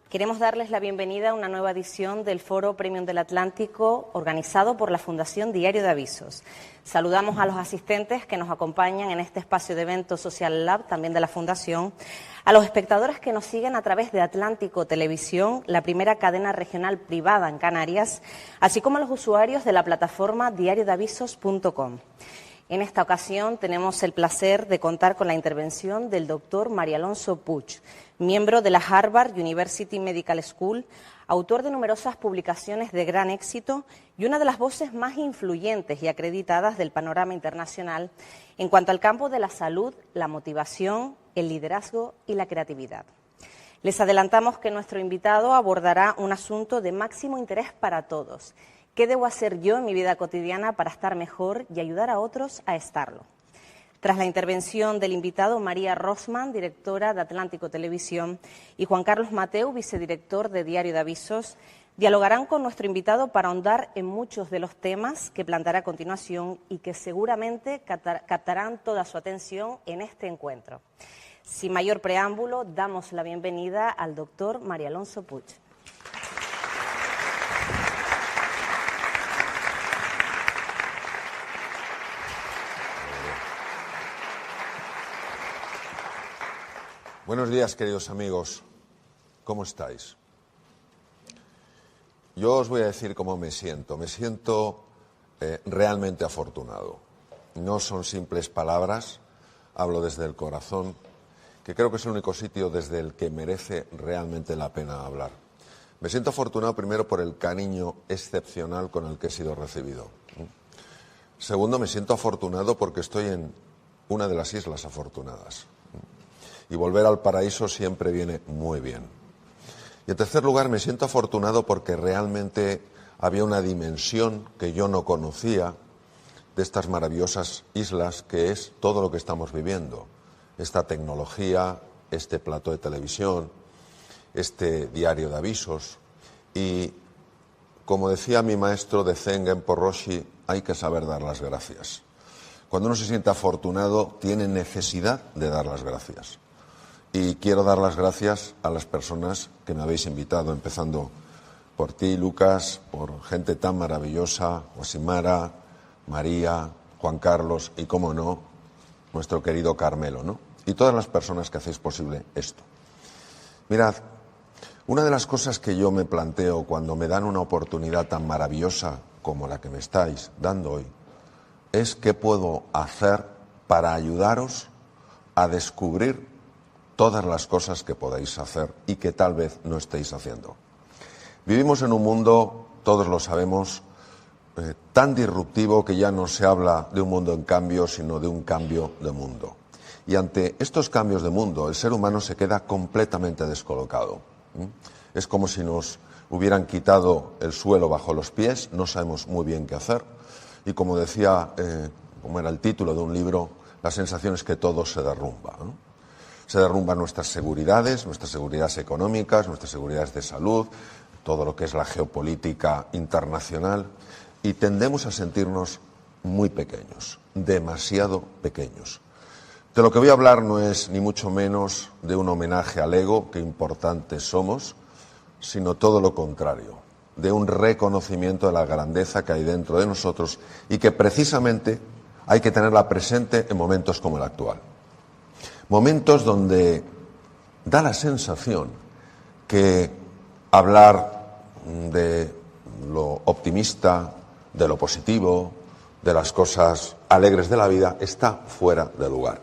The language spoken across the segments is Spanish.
Queremos darles la bienvenida a una nueva edición del Foro Premium del Atlántico, organizado por la Fundación Diario de Avisos. Saludamos a los asistentes que nos acompañan en este espacio de eventos Social Lab, también de la Fundación, a los espectadores que nos siguen a través de Atlántico Televisión, la primera cadena regional privada en Canarias, así como a los usuarios de la plataforma diariodeavisos.com. En esta ocasión tenemos el placer de contar con la intervención del doctor María Alonso Puig, miembro de la Harvard University Medical School, autor de numerosas publicaciones de gran éxito y una de las voces más influyentes y acreditadas del panorama internacional en cuanto al campo de la salud, la motivación, el liderazgo y la creatividad. Les adelantamos que nuestro invitado abordará un asunto de máximo interés para todos. ¿Qué debo hacer yo en mi vida cotidiana para estar mejor y ayudar a otros a estarlo? Tras la intervención del invitado, María Rosman, directora de Atlántico Televisión, y Juan Carlos Mateu, vicedirector de Diario de Avisos, dialogarán con nuestro invitado para ahondar en muchos de los temas que planteará a continuación y que seguramente captarán toda su atención en este encuentro. Sin mayor preámbulo, damos la bienvenida al doctor María Alonso Puig. Buenos días, queridos amigos. ¿Cómo estáis? Yo os voy a decir cómo me siento. Me siento realmente afortunado. No son simples palabras, hablo desde el corazón, que creo que es el único sitio desde el que merece realmente la pena hablar. Me siento afortunado primero por el cariño excepcional con el que he sido recibido. Segundo, me siento afortunado porque estoy en una de las islas afortunadas. Y volver al paraíso siempre viene muy bien. Y en tercer lugar, me siento afortunado porque realmente había una dimensión que yo no conocía de estas maravillosas islas, que es todo lo que estamos viviendo. Esta tecnología, este plató de televisión, este diario de avisos. Y como decía mi maestro de Zen Genpo Roshi, hay que saber dar las gracias. Cuando uno se siente afortunado, tiene necesidad de dar las gracias. Y quiero dar las gracias a las personas que me habéis invitado, empezando por ti, Lucas, por gente tan maravillosa, Osimara, María, Juan Carlos y, cómo no, nuestro querido Carmelo, ¿no? Y todas las personas que hacéis posible esto. Mirad, una de las cosas que yo me planteo cuando me dan una oportunidad tan maravillosa como la que me estáis dando hoy es qué puedo hacer para ayudaros a descubrir todas las cosas que podéis hacer y que tal vez no estéis haciendo. Vivimos en un mundo, todos lo sabemos, tan disruptivo que ya no se habla de un mundo en cambio, sino de un cambio de mundo. Y ante estos cambios de mundo, el ser humano se queda completamente descolocado. Es como si nos hubieran quitado el suelo bajo los pies, no sabemos muy bien qué hacer. Y como decía, como era el título de un libro, la sensación es que todo se derrumba, ¿no? Se derrumban nuestras seguridades económicas, nuestras seguridades de salud, todo lo que es la geopolítica internacional, y tendemos a sentirnos muy pequeños, demasiado pequeños. De lo que voy a hablar no es ni mucho menos de un homenaje al ego, que importantes somos, sino todo lo contrario, de un reconocimiento de la grandeza que hay dentro de nosotros y que precisamente hay que tenerla presente en momentos como el actual. Momentos donde da la sensación que hablar de lo optimista, de lo positivo, de las cosas alegres de la vida, está fuera de lugar.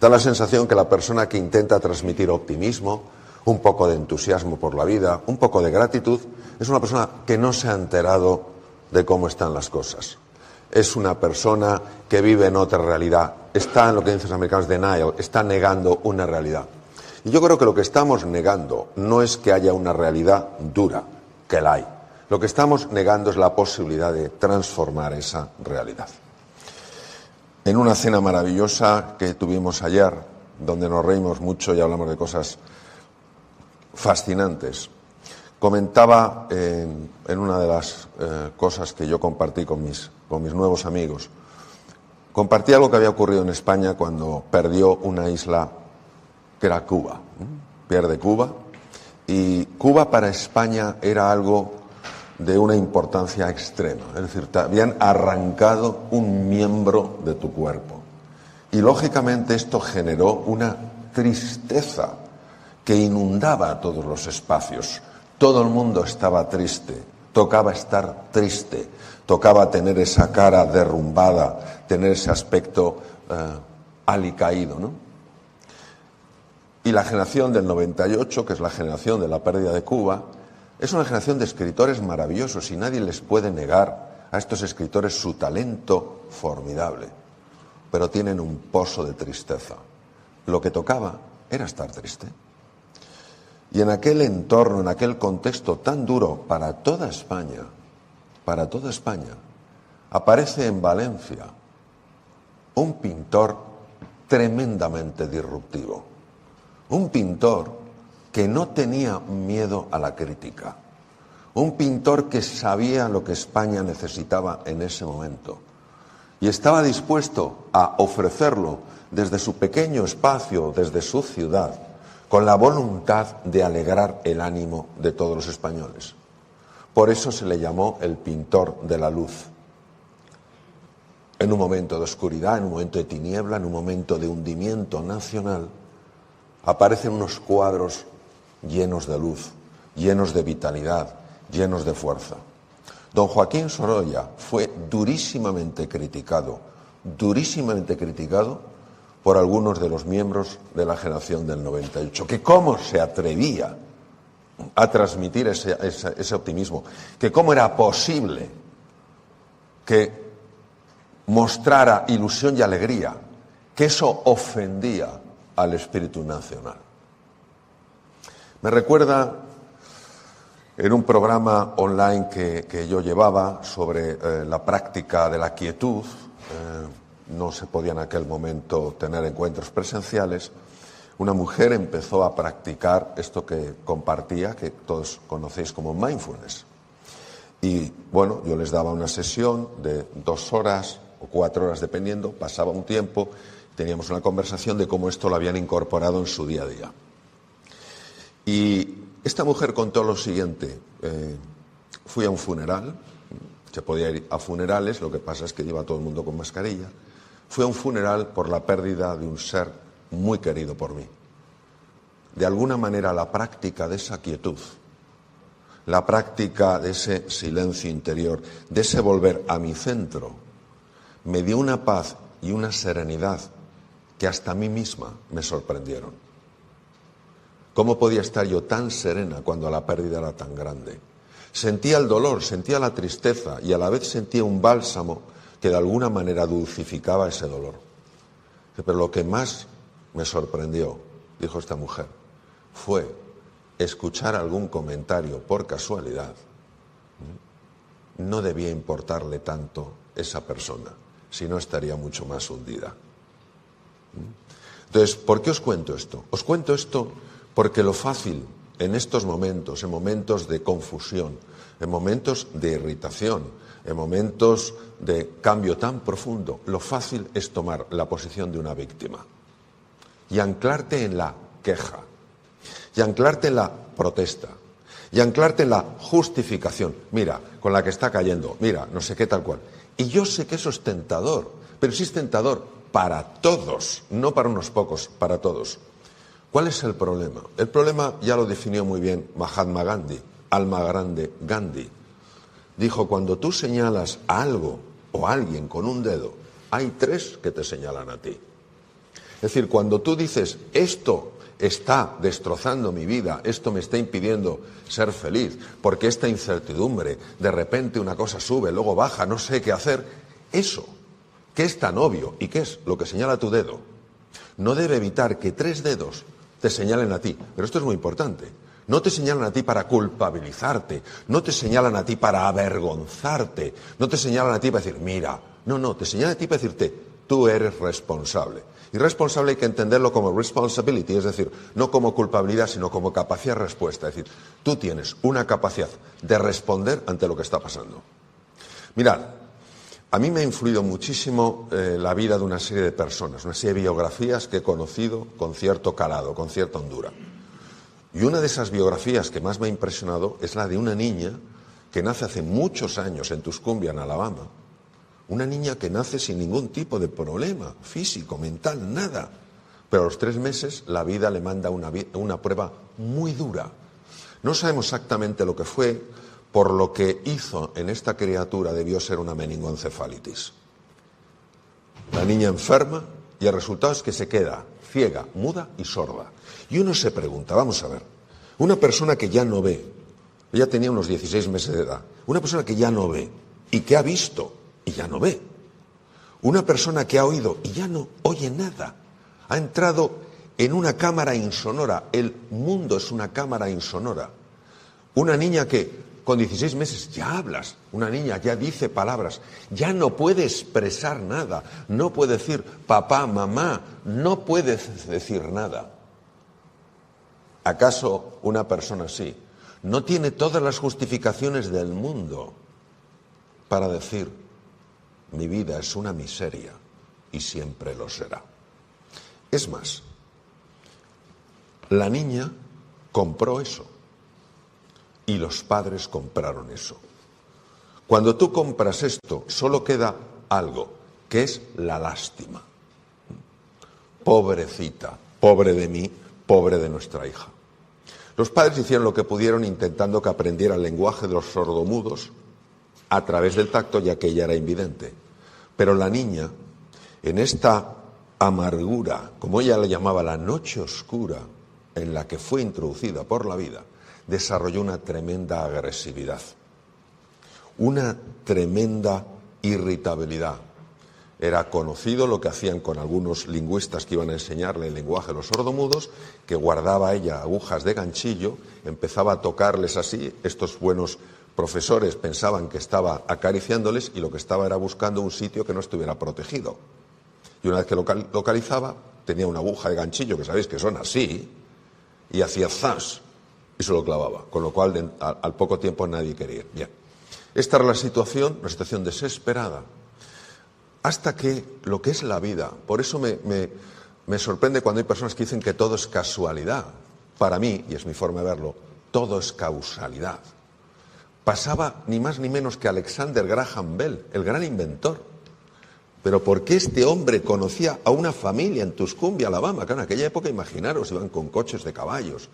Da la sensación que la persona que intenta transmitir optimismo, un poco de entusiasmo por la vida, un poco de gratitud, es una persona que no se ha enterado de cómo están las cosas. Es una persona que vive en otra realidad. Está en lo que dicen los americanos denial, está negando una realidad. Y yo creo que lo que estamos negando no es que haya una realidad dura, que la hay. Lo que estamos negando es la posibilidad de transformar esa realidad. En una cena maravillosa que tuvimos ayer, donde nos reímos mucho y hablamos de cosas fascinantes, comentaba en una de las cosas que yo compartí con mis nuevos amigos, compartí algo que había ocurrido en España cuando perdió una isla que era Cuba. Pierde Cuba Y Cuba para España era algo de una importancia extrema. Es decir, te habían arrancado un miembro de tu cuerpo. Y lógicamente esto generó una tristeza que inundaba todos los espacios. Todo el mundo estaba triste, tocaba estar triste, tocaba tener esa cara derrumbada, tener ese aspecto alicaído, ¿no? Y la generación del 98, que es la generación de la pérdida de Cuba, es una generación de escritores maravillosos y nadie les puede negar a estos escritores su talento formidable, pero tienen un pozo de tristeza. Lo que tocaba era estar triste. Y en aquel entorno, en aquel contexto tan duro para toda España, aparece en Valencia un pintor tremendamente disruptivo. Un pintor que no tenía miedo a la crítica. Un pintor que sabía lo que España necesitaba en ese momento. Y estaba dispuesto a ofrecerlo desde su pequeño espacio, desde su ciudad, con la voluntad de alegrar el ánimo de todos los españoles. Por eso se le llamó el pintor de la luz. En un momento de oscuridad, en un momento de tiniebla, en un momento de hundimiento nacional, aparecen unos cuadros llenos de luz, llenos de vitalidad, llenos de fuerza. Don Joaquín Sorolla fue durísimamente criticado por algunos de los miembros de la generación del 98, que cómo se atrevía a transmitir ese optimismo, que cómo era posible que mostrara ilusión y alegría, que eso ofendía al espíritu nacional. Me recuerda en un programa online que yo llevaba sobre la práctica de la quietud. No se podía en aquel momento tener encuentros presenciales. Una mujer empezó a practicar esto que compartía, que todos conocéis como mindfulness. Y bueno, yo les daba una sesión de 2 horas o 4 horas, dependiendo, pasaba un tiempo, teníamos una conversación de cómo esto lo habían incorporado en su día a día. Y esta mujer contó lo siguiente: fui a un funeral, se podía ir a funerales, lo que pasa es que iba todo el mundo con mascarilla. Fui a un funeral por la pérdida de un ser muy querido por mí. De alguna manera la práctica de esa quietud, la práctica de ese silencio interior, de ese volver a mi centro, me dio una paz y una serenidad que hasta a mí misma me sorprendieron. ¿Cómo podía estar yo tan serena cuando la pérdida era tan grande? Sentía el dolor, sentía la tristeza y a la vez sentía un bálsamo que de alguna manera dulcificaba ese dolor. Pero lo que más me sorprendió, dijo esta mujer, fue escuchar algún comentario por casualidad. No debía importarle tanto esa persona, si no estaría mucho más hundida. Entonces, ¿por qué os cuento esto? Os cuento esto porque lo fácil en estos momentos, en momentos de confusión, en momentos de irritación, en momentos de cambio tan profundo, lo fácil es tomar la posición de una víctima y anclarte en la queja, y anclarte en la protesta, y anclarte en la justificación. Mira, con la que está cayendo, mira, no sé qué tal cual. Y yo sé que eso es tentador, pero sí es tentador para todos, no para unos pocos, para todos. ¿Cuál es el problema? El problema ya lo definió muy bien Mahatma Gandhi, alma grande Gandhi. Dijo, cuando tú señalas a algo o a alguien con un dedo, hay 3 que te señalan a ti. Es decir, cuando tú dices, esto está destrozando mi vida, esto me está impidiendo ser feliz, porque esta incertidumbre, de repente una cosa sube, luego baja, no sé qué hacer, eso, que es tan obvio y que es lo que señala tu dedo, no debe evitar que 3 dedos te señalen a ti. Pero esto es muy importante. No te señalan a ti para culpabilizarte, no te señalan a ti para avergonzarte, no te señalan a ti para decir, mira, no, te señalan a ti para decirte, tú eres responsable. Y responsable hay que entenderlo como responsibility, es decir, no como culpabilidad, sino como capacidad de respuesta. Es decir, tú tienes una capacidad de responder ante lo que está pasando. Mirad, a mí me ha influido muchísimo la vida de una serie de personas, una serie de biografías que he conocido con cierto calado, con cierta hondura. Y una de esas biografías que más me ha impresionado es la de una niña que nace hace muchos años en Tuscumbia, en Alabama. Una niña que nace sin ningún tipo de problema físico, mental, nada. Pero a los 3 meses la vida le manda una prueba muy dura. No sabemos exactamente lo que fue, por lo que hizo en esta criatura debió ser una meningoencefalitis. La niña enferma y el resultado es que se queda ciega, muda y sorda. Y uno se pregunta, vamos a ver, una persona que ya no ve, ella tenía unos 16 meses de edad, una persona que ya no ve y que ha visto y ya no ve, una persona que ha oído y ya no oye nada, ha entrado en una cámara insonora, el mundo es una cámara insonora, una niña que con 16 meses ya hablas, una niña ya dice palabras, ya no puede expresar nada, no puede decir papá, mamá, no puede decir nada. ¿Acaso una persona así no tiene todas las justificaciones del mundo para decir mi vida es una miseria y siempre lo será? Es más, la niña compró eso. Y los padres compraron eso. Cuando tú compras esto, solo queda algo, que es la lástima. Pobrecita, pobre de mí, pobre de nuestra hija. Los padres hicieron lo que pudieron intentando que aprendiera el lenguaje de los sordomudos a través del tacto, ya que ella era invidente. Pero la niña, en esta amargura, como ella le llamaba la noche oscura, en la que fue introducida por la vida, desarrolló una tremenda agresividad, una tremenda irritabilidad. Era conocido lo que hacían con algunos lingüistas que iban a enseñarle el lenguaje de los sordomudos, que guardaba ella agujas de ganchillo, empezaba a tocarles así, estos buenos profesores pensaban que estaba acariciándoles y lo que estaba era buscando un sitio que no estuviera protegido. Y una vez que localizaba, tenía una aguja de ganchillo, que sabéis que son así, y hacía zas, y se lo clavaba, con lo cual al poco tiempo nadie quería ir. Bien. Esta era la situación, una situación desesperada, hasta que lo que es la vida, por eso me sorprende cuando hay personas que dicen que todo es casualidad. Para mí, y es mi forma de verlo, todo es causalidad. Pasaba ni más ni menos que Alexander Graham Bell, el gran inventor. Pero ¿por qué este hombre conocía a una familia en Tuscumbia, Alabama? Que en aquella época, imaginaros, iban con coches de caballos.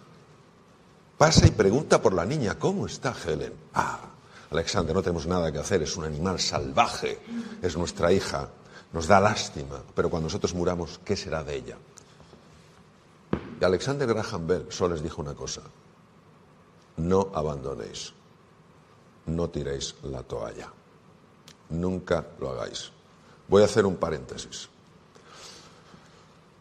Pasa y pregunta por la niña, ¿cómo está Helen? Ah, Alexander, no tenemos nada que hacer, es un animal salvaje, es nuestra hija, nos da lástima, pero cuando nosotros muramos, ¿qué será de ella? Y Alexander Graham Bell solo les dijo una cosa, no abandonéis, no tiréis la toalla, nunca lo hagáis. Voy a hacer un paréntesis.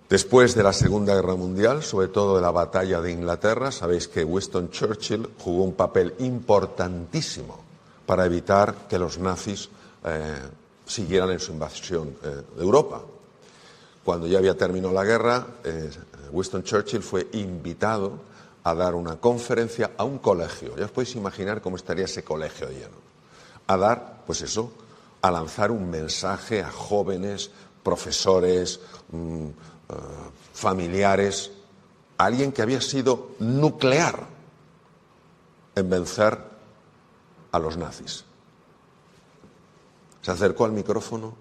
Después de la Segunda Guerra Mundial, sobre todo de la batalla de Inglaterra, sabéis que Winston Churchill jugó un papel importantísimo para evitar que los nazis siguieran en su invasión de Europa. Cuando ya había terminado la guerra, Winston Churchill fue invitado a dar una conferencia a un colegio. Ya os podéis imaginar cómo estaría ese colegio lleno. A dar, pues eso, a lanzar un mensaje a jóvenes, profesores, familiares, a alguien que había sido nuclear en vencer a los nazis. Se acercó al micrófono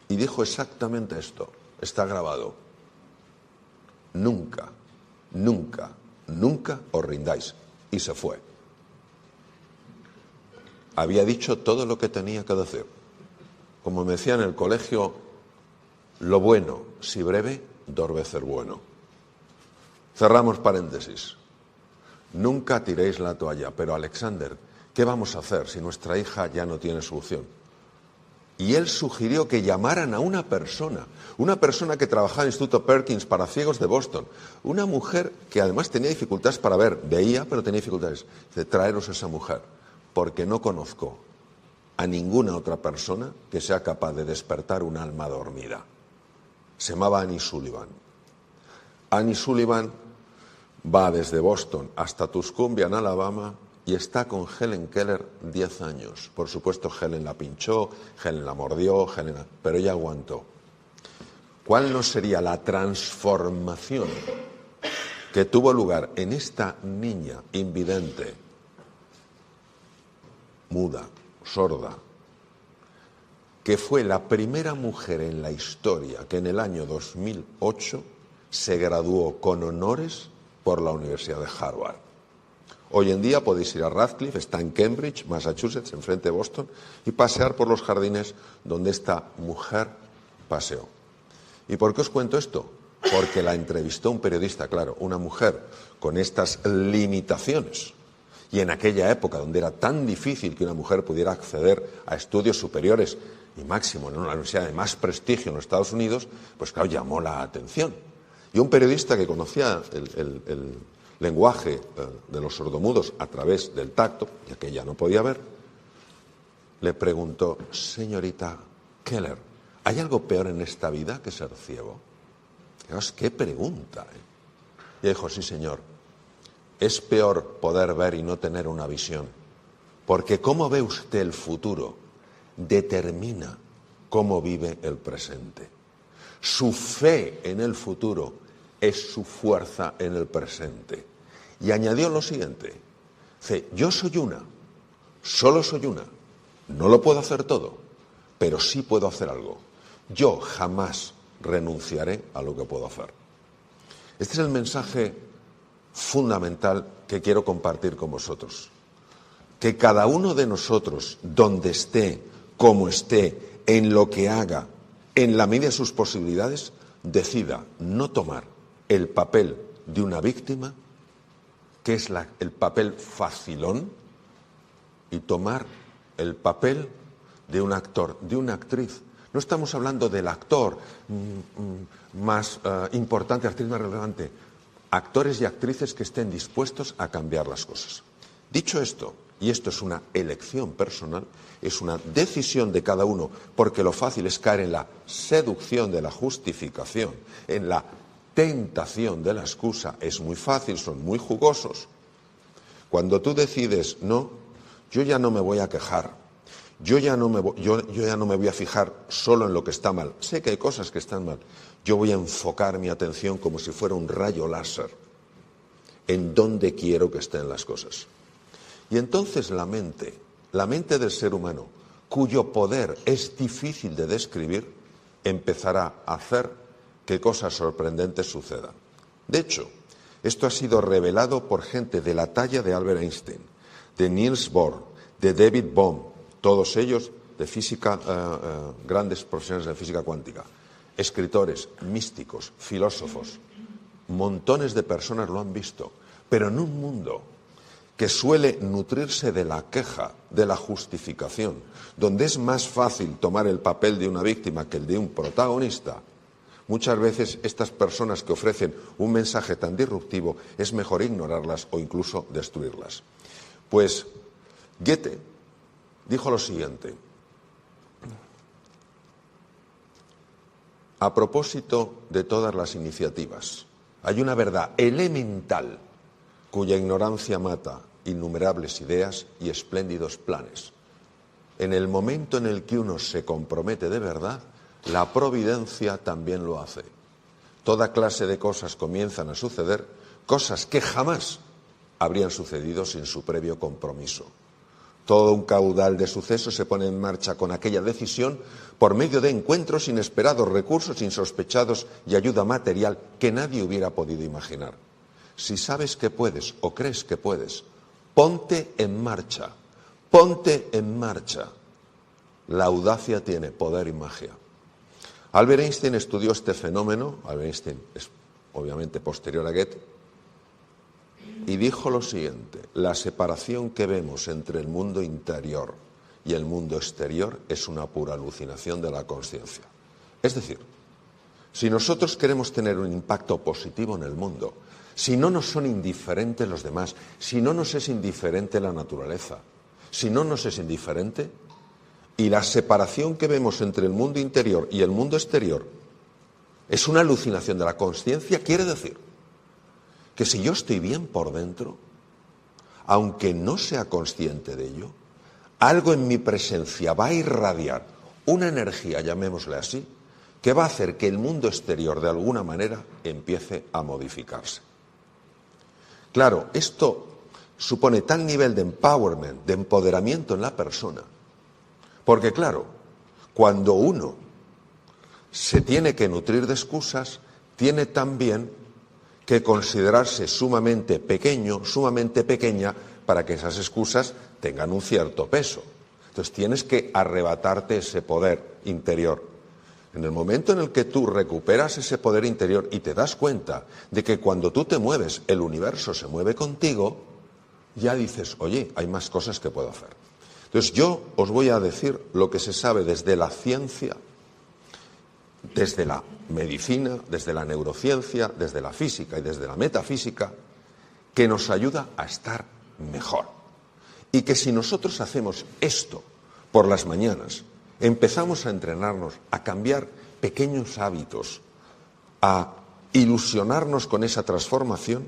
y dijo exactamente esto, está grabado. Nunca, nunca, nunca os rindáis. Y se fue. Había dicho todo lo que tenía que decir. Como me decía en el colegio, lo bueno, si breve, dos veces bueno. Cerramos paréntesis. Nunca tiréis la toalla, pero Alexander, ¿qué vamos a hacer si nuestra hija ya no tiene solución? Y él sugirió que llamaran a una persona que trabajaba en el Instituto Perkins para ciegos de Boston, una mujer que además tenía dificultades para ver, veía pero tenía dificultades. Dice, traeros a esa mujer, porque no conozco a ninguna otra persona que sea capaz de despertar un alma dormida. Se llamaba Annie Sullivan. Annie Sullivan va desde Boston hasta Tuscumbia, en Alabama, y está con Helen Keller 10 años. Por supuesto, Helen la pinchó, Helen la mordió, pero ella aguantó. ¿Cuál no sería la transformación que tuvo lugar en esta niña invidente, muda, sorda, que fue la primera mujer en la historia que en el año 2008 se graduó con honores por la Universidad de Harvard. Hoy en día podéis ir a Radcliffe, está en Cambridge, Massachusetts, enfrente de Boston, y pasear por los jardines donde esta mujer paseó. ¿Y por qué os cuento esto? Porque la entrevistó un periodista, claro, una mujer con estas limitaciones. Y en aquella época, donde era tan difícil que una mujer pudiera acceder a estudios superiores, y máximo en una universidad de más prestigio en los Estados Unidos, pues claro, llamó la atención. Y un periodista que conocía el lenguaje de los sordomudos a través del tacto, ya que ella no podía ver, le preguntó: señorita Keller, ¿hay algo peor en esta vida que ser ciego? ¡Qué pregunta! Y dijo: sí, señor, es peor poder ver y no tener una visión, porque cómo ve usted el futuro determina cómo vive el presente. Su fe en el futuro es su fuerza en el presente. Y añadió lo siguiente: dice, yo soy una, solo soy una, no lo puedo hacer todo, pero sí puedo hacer algo. Yo jamás renunciaré a lo que puedo hacer. Este es el mensaje fundamental que quiero compartir con vosotros. Que cada uno de nosotros, donde esté, como esté, en lo que haga, en la medida de sus posibilidades, decida no tomar el papel de una víctima, que es el papel facilón, y tomar el papel de un actor, de una actriz. No estamos hablando del actor más importante, actriz más relevante. Actores y actrices que estén dispuestos a cambiar las cosas. Dicho esto, y esto es una elección personal, es una decisión de cada uno, porque lo fácil es caer en la seducción de la justificación, en la tentación de la excusa. Es muy fácil, son muy jugosos. Cuando tú decides, no, yo ya no me voy a quejar, yo ya no me voy a fijar solo en lo que está mal, sé que hay cosas que están mal, yo voy a enfocar mi atención como si fuera un rayo láser en donde quiero que estén las cosas. Y entonces la mente del ser humano, cuyo poder es difícil de describir, empezará a hacer que cosas sorprendentes sucedan. De hecho, esto ha sido revelado por gente de la talla de Albert Einstein, de Niels Bohr, de David Bohm, todos ellos de física, grandes profesionales de física cuántica, escritores, místicos, filósofos. Montones de personas lo han visto, pero en un mundo que suele nutrirse de la queja, de la justificación, donde es más fácil tomar el papel de una víctima que el de un protagonista, muchas veces estas personas que ofrecen un mensaje tan disruptivo es mejor ignorarlas o incluso destruirlas. Pues Goethe dijo lo siguiente: a propósito de todas las iniciativas, hay una verdad elemental cuya ignorancia mata innumerables ideas y espléndidos planes. En el momento en el que uno se compromete de verdad, la providencia también lo hace. Toda clase de cosas comienzan a suceder, cosas que jamás habrían sucedido sin su previo compromiso. Todo un caudal de sucesos se pone en marcha con aquella decisión por medio de encuentros inesperados, recursos insospechados y ayuda material que nadie hubiera podido imaginar. Si sabes que puedes o crees que puedes, ponte en marcha, ponte en marcha. La audacia tiene poder y magia. Albert Einstein estudió este fenómeno, Albert Einstein es obviamente posterior a Goethe, y dijo lo siguiente: la separación que vemos entre el mundo interior y el mundo exterior es una pura alucinación de la consciencia. Es decir, si nosotros queremos tener un impacto positivo en el mundo, si no nos son indiferentes los demás, si no nos es indiferente la naturaleza, si no nos es indiferente, y la separación que vemos entre el mundo interior y el mundo exterior es una alucinación de la consciencia, quiere decir que si yo estoy bien por dentro, aunque no sea consciente de ello, algo en mi presencia va a irradiar una energía, llamémosle así, que va a hacer que el mundo exterior de alguna manera empiece a modificarse. Claro, esto supone tal nivel de empowerment, de empoderamiento en la persona, porque claro, cuando uno se tiene que nutrir de excusas, tiene también que considerarse sumamente pequeño, sumamente pequeña, para que esas excusas tengan un cierto peso. Entonces tienes que arrebatarte ese poder interior. En el momento en el que tú recuperas ese poder interior y te das cuenta de que cuando tú te mueves, el universo se mueve contigo, ya dices, oye, hay más cosas que puedo hacer. Entonces yo os voy a decir lo que se sabe desde la ciencia, desde la medicina, desde la neurociencia, desde la física y desde la metafísica, que nos ayuda a estar mejor. Y que si nosotros hacemos esto por las mañanas, empezamos a entrenarnos, a cambiar pequeños hábitos, a ilusionarnos con esa transformación,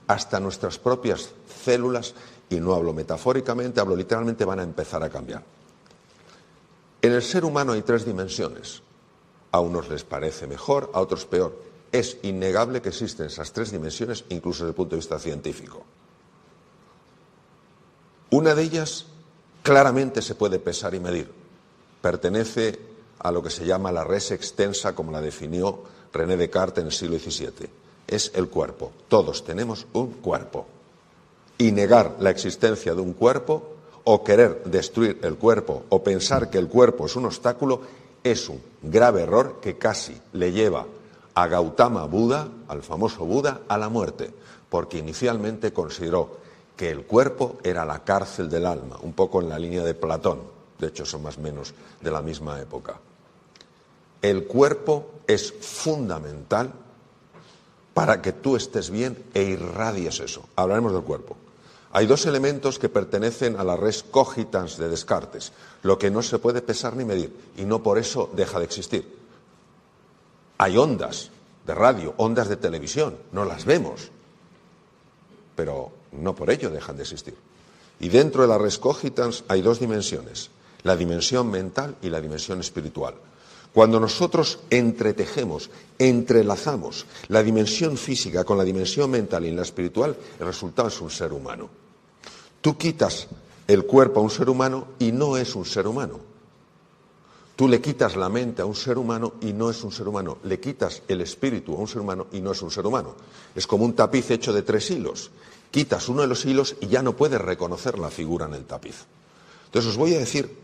hasta nuestras propias células, y no hablo metafóricamente, hablo literalmente, van a empezar a cambiar. En el ser humano hay 3 dimensiones. A unos les parece mejor, a otros peor. Es innegable que existen esas 3 dimensiones, incluso desde el punto de vista científico. Una de ellas claramente se puede pesar y medir. Pertenece a lo que se llama la res extensa, como la definió René Descartes en el siglo XVII. Es el cuerpo. Todos tenemos un cuerpo. Y negar la existencia de un cuerpo, o querer destruir el cuerpo, o pensar que el cuerpo es un obstáculo, es un grave error que casi le lleva a Gautama Buda, al famoso Buda, a la muerte, porque inicialmente consideró que el cuerpo era la cárcel del alma, un poco en la línea de Platón, de hecho son más o menos de la misma época. El cuerpo es fundamental para que tú estés bien e irradies eso. Hablaremos del cuerpo. Hay 2 elementos que pertenecen a la res cogitans de Descartes, lo que no se puede pesar ni medir, y no por eso deja de existir. Hay ondas de radio, ondas de televisión, no las vemos, pero no por ello dejan de existir. Y dentro de la res cogitans hay 2 dimensiones, la dimensión mental y la dimensión espiritual. Cuando nosotros entretejemos, entrelazamos la dimensión física con la dimensión mental y la espiritual, el resultado es un ser humano. Tú quitas el cuerpo a un ser humano y no es un ser humano. Tú le quitas la mente a un ser humano y no es un ser humano. Le quitas el espíritu a un ser humano y no es un ser humano. Es como un tapiz hecho de 3 hilos. Quitas uno de los hilos y ya no puedes reconocer la figura en el tapiz. Entonces os voy a decir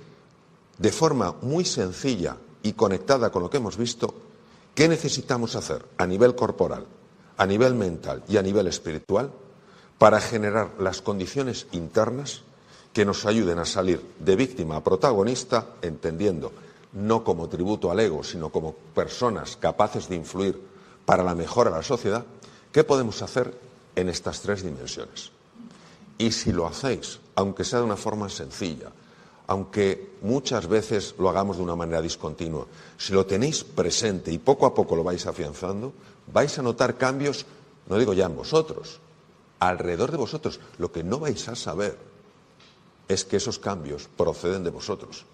de forma muy sencilla y conectada con lo que hemos visto, qué necesitamos hacer a nivel corporal, a nivel mental y a nivel espiritual para generar las condiciones internas que nos ayuden a salir de víctima a protagonista, entendiendo no como tributo al ego, sino como personas capaces de influir para la mejora de la sociedad. ¿Qué podemos hacer en estas 3 dimensiones? Y si lo hacéis, aunque sea de una forma sencilla, aunque muchas veces lo hagamos de una manera discontinua, si lo tenéis presente y poco a poco lo vais afianzando, vais a notar cambios, no digo ya en vosotros, alrededor de vosotros. Lo que no vais a saber es que esos cambios proceden de vosotros,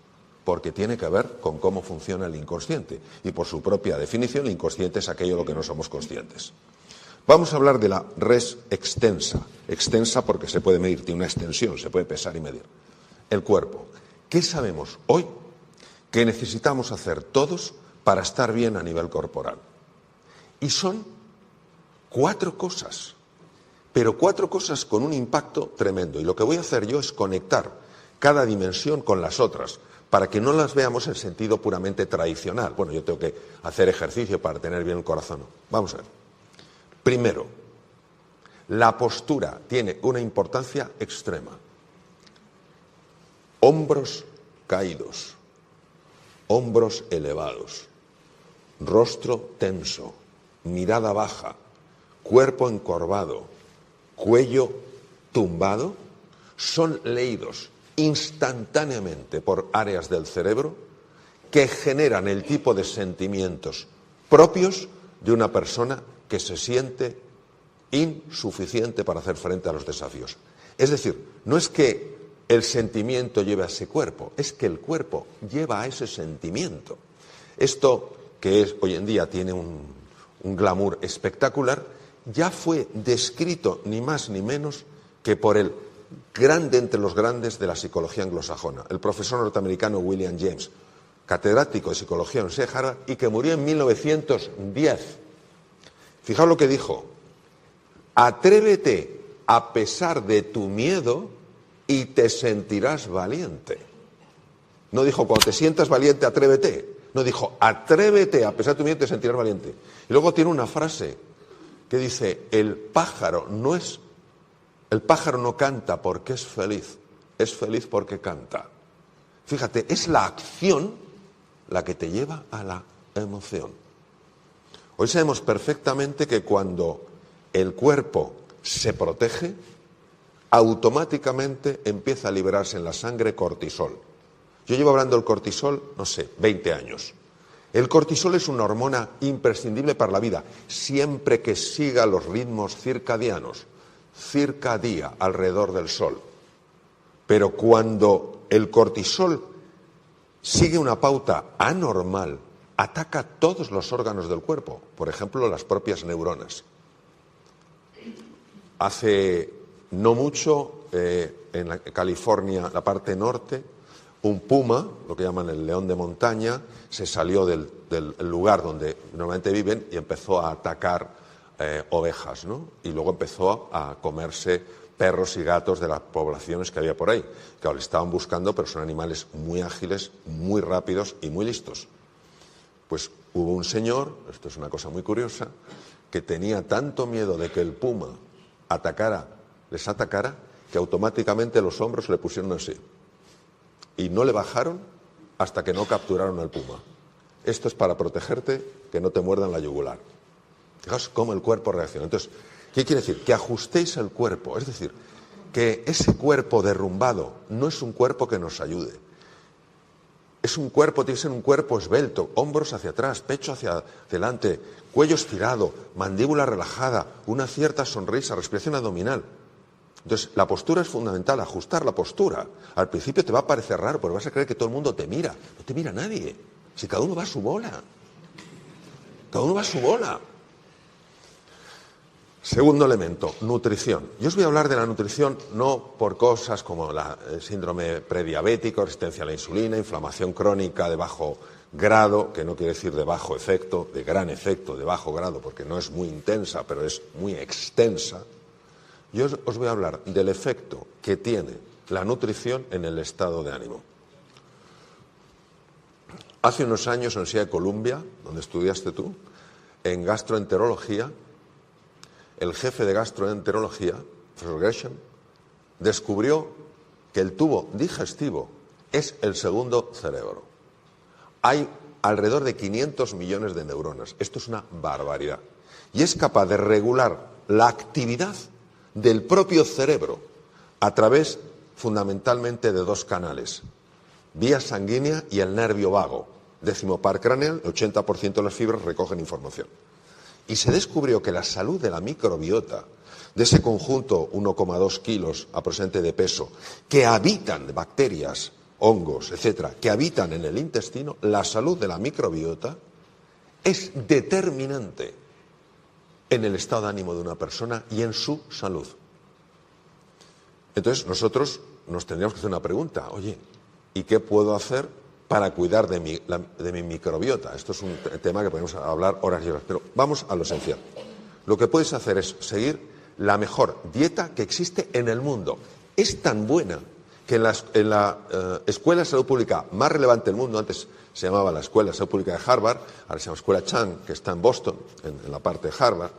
porque tiene que ver con cómo funciona el inconsciente. Y por su propia definición, el inconsciente es aquello de lo que no somos conscientes. Vamos a hablar de la res extensa. Extensa porque se puede medir, tiene una extensión, se puede pesar y medir. El cuerpo. ¿Qué sabemos hoy que necesitamos hacer todos para estar bien a nivel corporal? Y son 4 cosas, pero 4 cosas con un impacto tremendo. Y lo que voy a hacer yo es conectar cada dimensión con las otras, para que no las veamos en sentido puramente tradicional. Bueno, yo tengo que hacer ejercicio para tener bien el corazón. Vamos a ver. Primero, la postura tiene una importancia extrema. Hombros caídos, hombros elevados, rostro tenso, mirada baja, cuerpo encorvado, cuello tumbado, son leídos instantáneamente por áreas del cerebro que generan el tipo de sentimientos propios de una persona que se siente insuficiente para hacer frente a los desafíos. Es decir, no es que el sentimiento lleve a ese cuerpo, es que el cuerpo lleva a ese sentimiento. Esto que es hoy en día tiene un glamour espectacular, ya fue descrito ni más ni menos que por el grande entre los grandes de la psicología anglosajona, el profesor norteamericano William James, catedrático de psicología en la Universidad de Harvard y que murió en 1910. Fijaos lo que dijo: atrévete a pesar de tu miedo y te sentirás valiente. No dijo cuando te sientas valiente, atrévete. No, dijo atrévete a pesar de tu miedo y te sentirás valiente. Y luego tiene una frase que dice: el pájaro no canta porque es feliz porque canta. Fíjate, es la acción la que te lleva a la emoción. Hoy sabemos perfectamente que cuando el cuerpo se protege, automáticamente empieza a liberarse en la sangre cortisol. Yo llevo hablando del cortisol, no sé, 20 años. El cortisol es una hormona imprescindible para la vida, siempre que siga los ritmos circadianos, circadía alrededor del sol. Pero cuando el cortisol sigue una pauta anormal, ataca todos los órganos del cuerpo, por ejemplo, las propias neuronas. Hace no mucho, en California, la parte norte, un puma, lo que llaman el león de montaña, se salió del lugar donde normalmente viven y empezó a atacar ovejas, ¿no? Y luego empezó a comerse perros y gatos de las poblaciones que había por ahí. Claro, le estaban buscando, pero son animales muy ágiles, muy rápidos y muy listos. Pues hubo un señor, esto es una cosa muy curiosa, que tenía tanto miedo de que el puma les atacara, que automáticamente los hombros le pusieron así. Y no le bajaron hasta que no capturaron al puma. Esto es para protegerte, que no te muerdan la yugular. Fijaos cómo el cuerpo reacciona. Entonces, ¿qué quiere decir? Que ajustéis el cuerpo. Es decir, que ese cuerpo derrumbado no es un cuerpo que nos ayude. Es un cuerpo, tiene que ser un cuerpo esbelto, hombros hacia atrás, pecho hacia adelante, cuello estirado, mandíbula relajada, una cierta sonrisa, respiración abdominal. Entonces, la postura es fundamental, ajustar la postura. Al principio te va a parecer raro, porque vas a creer que todo el mundo te mira. No te mira nadie. Si cada uno va a su bola. Cada uno va a su bola. Segundo elemento, nutrición. Yo os voy a hablar de la nutrición no por cosas como el síndrome prediabético, resistencia a la insulina, inflamación crónica de bajo grado, que no quiere decir de bajo efecto, de gran efecto, de bajo grado, porque no es muy intensa, pero es muy extensa. Yo os voy a hablar del efecto que tiene la nutrición en el estado de ánimo. Hace unos años en la Universidad de Columbia, donde estudiaste tú, en gastroenterología, el jefe de gastroenterología, profesor Gresham, descubrió que el tubo digestivo es el segundo cerebro. Hay alrededor de 500 millones de neuronas. Esto es una barbaridad. Y es capaz de regular la actividad del propio cerebro a través fundamentalmente de dos canales: vía sanguínea y el nervio vago. Décimo par craneal, el 80% de las fibras recogen información. Y se descubrió que la salud de la microbiota, de ese conjunto 1,2 kilos aproximadamente de peso, que habitan bacterias, hongos, etcétera, que habitan en el intestino, la salud de la microbiota es determinante en el estado de ánimo de una persona y en su salud. Entonces nosotros nos tendríamos que hacer una pregunta: oye, ¿y qué puedo hacer para cuidar de mi microbiota? Esto es un tema que podemos hablar horas y horas, pero vamos a lo esencial. Lo que puedes hacer es seguir la mejor dieta que existe en el mundo. Es tan buena que en la Escuela de Salud Pública más relevante del mundo, antes se llamaba la Escuela de Salud Pública de Harvard, ahora se llama Escuela Chang, que está en Boston, en la parte de Harvard,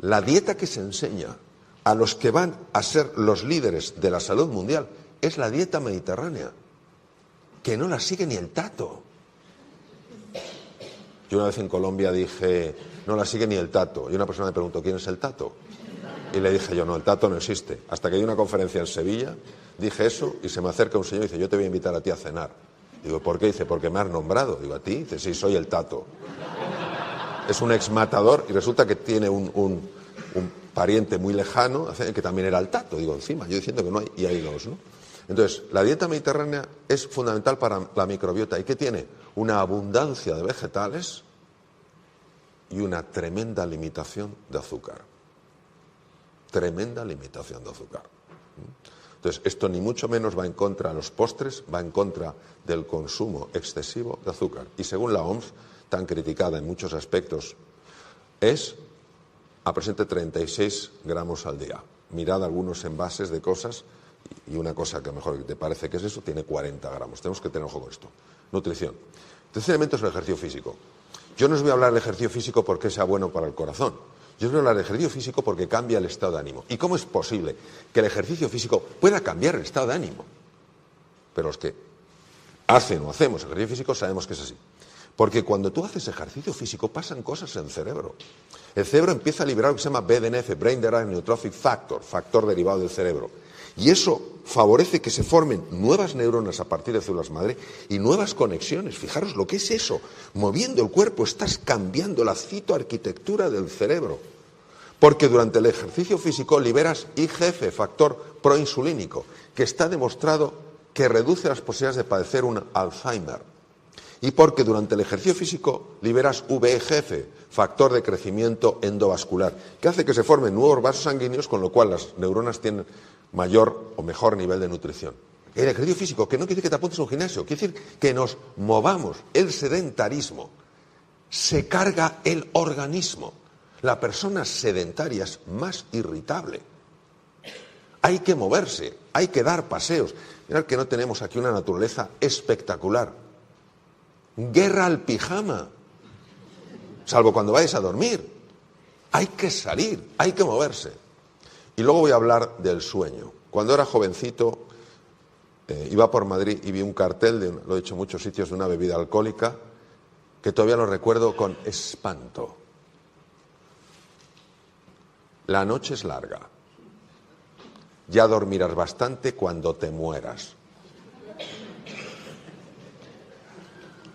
la dieta que se enseña a los que van a ser los líderes de la salud mundial es la dieta mediterránea, que no la sigue ni el Tato. Yo una vez en Colombia dije, no la sigue ni el Tato, y una persona me preguntó, ¿quién es el Tato? Y le dije yo, no, el Tato no existe. Hasta que di una conferencia en Sevilla, dije eso, y se me acerca un señor y dice, yo te voy a invitar a ti a cenar. Digo, ¿por qué? Dice, porque me has nombrado. Digo, ¿a ti? Dice, sí, soy el Tato. Es un exmatador y resulta que tiene un pariente muy lejano que también era el Tato. Digo, encima, yo diciendo que no hay, y hay dos, ¿no? Entonces, la dieta mediterránea es fundamental para la microbiota. ¿Y qué tiene? Una abundancia de vegetales y una tremenda limitación de azúcar. Tremenda limitación de azúcar. Entonces, esto ni mucho menos va en contra de los postres, va en contra del consumo excesivo de azúcar. Y según la OMS, tan criticada en muchos aspectos, es apresente 36 gramos al día. Mirad algunos envases de cosas y una cosa que a lo mejor te parece que es eso, tiene 40 gramos. Tenemos que tener ojo con esto. Nutrición. Tercer elemento es el ejercicio físico. Yo no os voy a hablar del ejercicio físico porque sea bueno para el corazón. Yo os voy a hablar del ejercicio físico porque cambia el estado de ánimo. ¿Y cómo es posible que el ejercicio físico pueda cambiar el estado de ánimo? Pero los que hacen o hacemos ejercicio físico sabemos que es así. Porque cuando tú haces ejercicio físico pasan cosas en el cerebro. El cerebro empieza a liberar lo que se llama BDNF, Brain Derived Neurotrophic Factor, factor derivado del cerebro. Y eso favorece que se formen nuevas neuronas a partir de células madre y nuevas conexiones. Fijaros lo que es eso. Moviendo el cuerpo estás cambiando la citoarquitectura del cerebro. Porque durante el ejercicio físico liberas IGF, factor proinsulínico, que está demostrado que reduce las posibilidades de padecer un Alzheimer. Y porque durante el ejercicio físico liberas VEGF, factor de crecimiento endovascular, que hace que se formen nuevos vasos sanguíneos, con lo cual las neuronas tienen mayor o mejor nivel de nutrición. El ejercicio físico, que no quiere decir que te apuntes a un gimnasio, quiere decir que nos movamos. El sedentarismo se carga el organismo. La persona sedentaria es más irritable. Hay que moverse, hay que dar paseos. Mirad que no tenemos aquí una naturaleza espectacular. Guerra al pijama, salvo cuando vayas a dormir. Hay que salir, hay que moverse. Y luego voy a hablar del sueño. Cuando era jovencito, iba por Madrid y vi un cartel, lo he dicho en muchos sitios, de una bebida alcohólica, que todavía lo recuerdo con espanto. La noche es larga. Ya dormirás bastante cuando te mueras.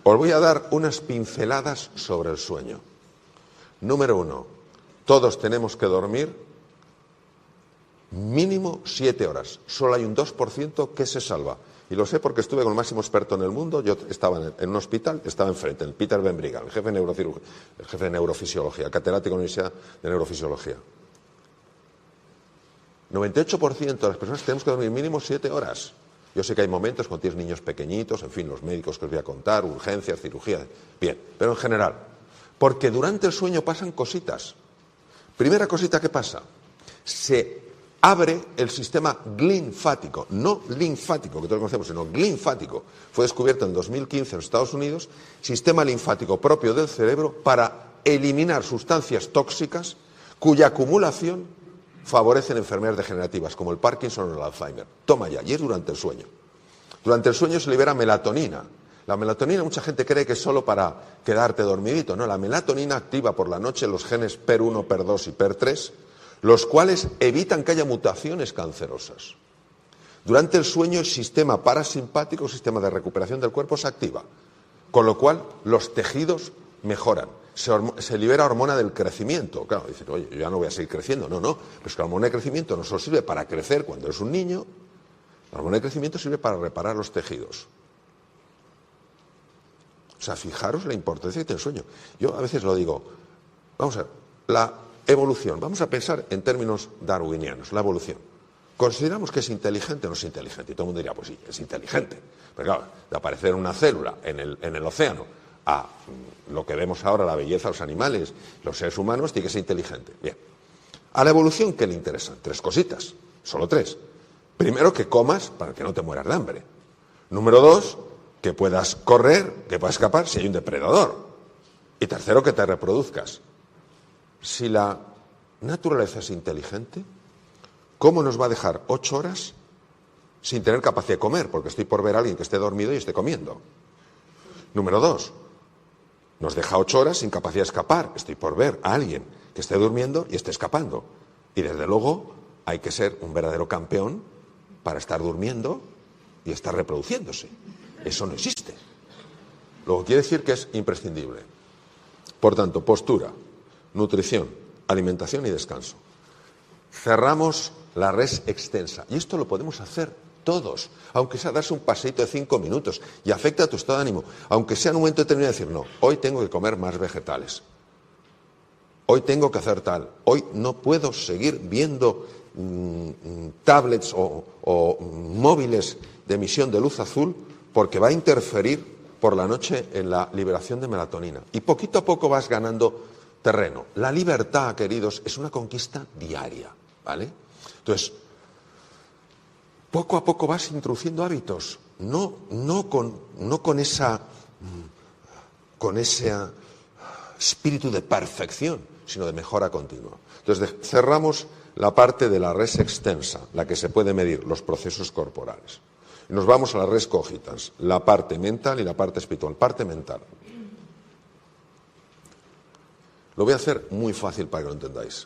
Os voy a dar unas pinceladas sobre el sueño. Número 1. Todos tenemos que dormir mínimo 7 horas. Solo hay un 2% que se salva. Y lo sé porque estuve con el máximo experto en el mundo. Yo estaba en un hospital, estaba enfrente, el Peter Ben Brigham, el jefe de neurofisiología, catedrático de la Universidad de Neurofisiología. 98% de las personas tenemos que dormir mínimo 7 horas. Yo sé que hay momentos cuando tienes niños pequeñitos, en fin, los médicos que os voy a contar, urgencias, cirugía, bien, pero en general. Porque durante el sueño pasan cositas. Primera cosita que pasa, se abre el sistema linfático, no linfático, que todos conocemos, sino linfático. Fue descubierto en 2015 en los Estados Unidos, sistema linfático propio del cerebro para eliminar sustancias tóxicas cuya acumulación favorecen enfermedades degenerativas como el Parkinson o el Alzheimer. Toma ya, y es durante el sueño. Durante el sueño se libera melatonina. La melatonina mucha gente cree que es solo para quedarte dormidito. No, la melatonina activa por la noche los genes PER1, PER2 y PER3, los cuales evitan que haya mutaciones cancerosas. Durante el sueño el sistema parasimpático, el sistema de recuperación del cuerpo, se activa, con lo cual los tejidos mejoran. Se libera hormona del crecimiento. Claro, dicen, oye, yo ya no voy a seguir creciendo. No, pero es que la hormona de crecimiento no solo sirve para crecer cuando eres un niño, la hormona de crecimiento sirve para reparar los tejidos. O sea, fijaros la importancia que tiene el sueño. Yo a veces lo digo, vamos a ver, la evolución, vamos a pensar en términos darwinianos, la evolución. ¿Consideramos que es inteligente o no es inteligente? Y todo el mundo diría, pues sí, es inteligente. Pero claro, de aparecer una célula en el océano a lo que vemos ahora, la belleza de los animales, los seres humanos, tiene que ser inteligente. Bien. A la evolución, ¿qué le interesan? 3 cositas, solo 3. Primero, que comas para que no te mueras de hambre. Número 2, que puedas correr, que puedas escapar si hay un depredador. Y tercero, que te reproduzcas. Si la naturaleza es inteligente, ¿cómo nos va a dejar 8 horas sin tener capacidad de comer? Porque estoy por ver a alguien que esté dormido y esté comiendo. Número 2, nos deja 8 horas sin capacidad de escapar. Estoy por ver a alguien que esté durmiendo y esté escapando. Y desde luego hay que ser un verdadero campeón para estar durmiendo y estar reproduciéndose. Eso no existe. Luego quiere decir que es imprescindible. Por tanto, postura, nutrición, alimentación y descanso. Cerramos la res extensa. Y esto lo podemos hacer todos, aunque sea darse un paseíto de 5 minutos y afecta a tu estado de ánimo, aunque sea en un momento determinado decir, no, hoy tengo que comer más vegetales. Hoy tengo que hacer tal. Hoy no puedo seguir viendo tablets o móviles de emisión de luz azul porque va a interferir por la noche en la liberación de melatonina. Y poquito a poco vas ganando terreno. La libertad, queridos, es una conquista diaria, ¿vale? Entonces, poco a poco vas introduciendo hábitos, no con ese espíritu de perfección, sino de mejora continua. Entonces, cerramos la parte de la res extensa, la que se puede medir, los procesos corporales. Y nos vamos a la res cogitans, la parte mental y la parte espiritual. Parte mental. Lo voy a hacer muy fácil para que lo entendáis.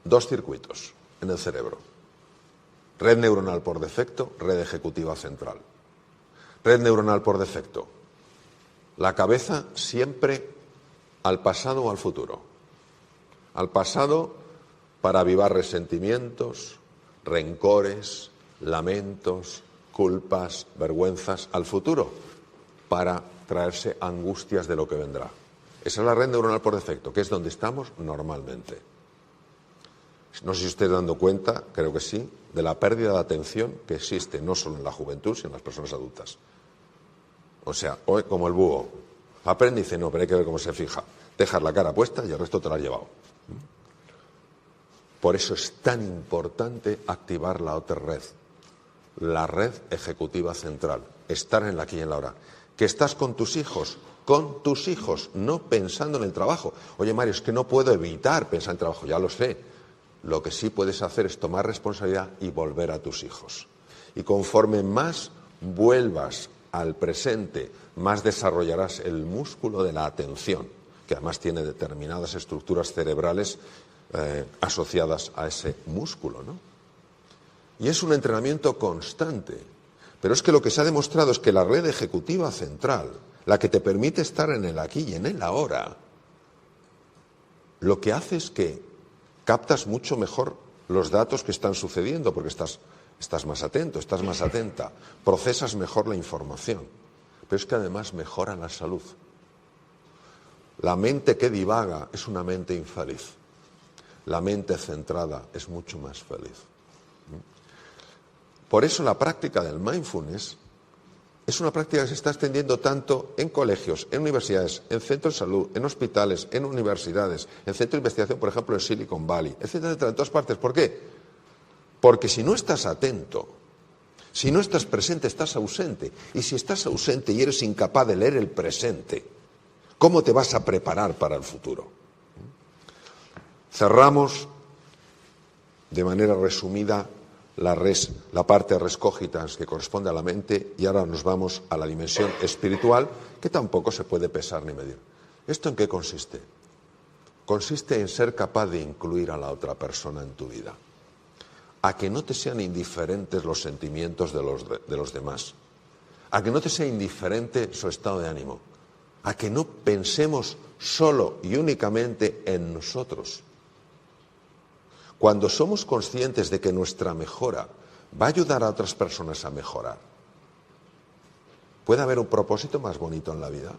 2 circuitos en el cerebro. Red neuronal por defecto, red ejecutiva central. Red neuronal por defecto. La cabeza siempre al pasado o al futuro. Al pasado para avivar resentimientos, rencores, lamentos, culpas, vergüenzas. Al futuro para traerse angustias de lo que vendrá. Esa es la red neuronal por defecto, que es donde estamos normalmente. No sé si ustedes dando cuenta, creo que sí, de la pérdida de atención que existe no solo en la juventud, sino en las personas adultas. O sea, hoy como el búho, aprende y dice, no, pero hay que ver cómo se fija. Dejas la cara puesta y el resto te lo has llevado. Por eso es tan importante activar la otra red, la red ejecutiva central, estar en la aquí y en la ahora. Que estás con tus hijos, no pensando en el trabajo. Oye, Mario, es que no puedo evitar pensar en trabajo, ya lo sé. Lo que sí puedes hacer es tomar responsabilidad y volver a tus hijos. Y conforme más vuelvas al presente, más desarrollarás el músculo de la atención, que además tiene determinadas estructuras cerebrales asociadas a ese músculo, ¿no? Y es un entrenamiento constante. Pero es que lo que se ha demostrado es que la red ejecutiva central, la que te permite estar en el aquí y en el ahora, lo que hace es que captas mucho mejor los datos que están sucediendo, porque estás más atento, estás más atenta, procesas mejor la información. Pero es que además mejora la salud. La mente que divaga es una mente infeliz. La mente centrada es mucho más feliz. Por eso la práctica del mindfulness es una práctica que se está extendiendo tanto en colegios, en universidades, en centros de salud, en hospitales, en universidades, en centros de investigación, por ejemplo, en Silicon Valley, etcétera, etcétera, en todas partes. ¿Por qué? Porque si no estás atento, si no estás presente, estás ausente. Y si estás ausente y eres incapaz de leer el presente, ¿cómo te vas a preparar para el futuro? Cerramos de manera resumida la parte res cogitans que corresponde a la mente y ahora nos vamos a la dimensión espiritual que tampoco se puede pesar ni medir. ¿Esto en qué consiste? Consiste en ser capaz de incluir a la otra persona en tu vida, a que no te sean indiferentes los sentimientos de los demás, a que no te sea indiferente su estado de ánimo, a que no pensemos solo y únicamente en nosotros. Cuando somos conscientes de que nuestra mejora va a ayudar a otras personas a mejorar, ¿puede haber un propósito más bonito en la vida?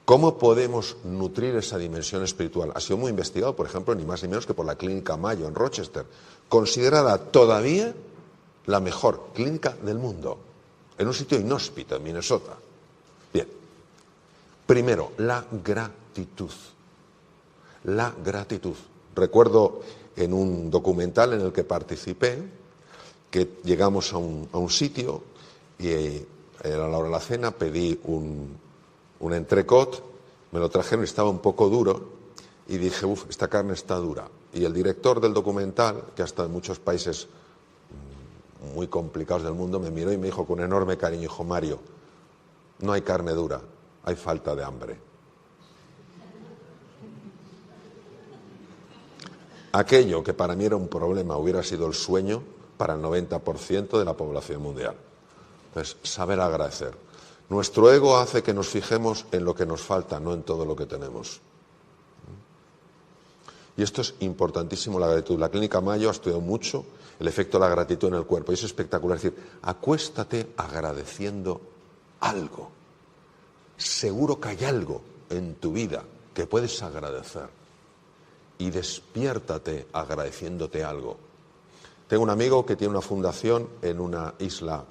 ¿Cómo podemos nutrir esa dimensión espiritual? Ha sido muy investigado, por ejemplo, ni más ni menos que por la Clínica Mayo en Rochester, considerada todavía la mejor clínica del mundo, en un sitio inhóspito, en Minnesota. Bien, primero, la gratitud. La gratitud. Recuerdo en un documental en el que participé que llegamos a un sitio y a la hora de la cena pedí un entrecot, me lo trajeron y estaba un poco duro y dije, esta carne está dura. Y el director del documental, que ha estado en muchos países muy complicados del mundo, me miró y me dijo con enorme cariño, dijo, Mario, no hay carne dura, hay falta de hambre. Aquello que para mí era un problema hubiera sido el sueño para el 90% de la población mundial. Entonces, saber agradecer. Nuestro ego hace que nos fijemos en lo que nos falta, no en todo lo que tenemos. Y esto es importantísimo, la gratitud. La Clínica Mayo ha estudiado mucho el efecto de la gratitud en el cuerpo. Y es espectacular. Es decir, acuéstate agradeciendo algo. Seguro que hay algo en tu vida que puedes agradecer y despiértate agradeciéndote algo. Tengo un amigo que tiene una fundación en una isla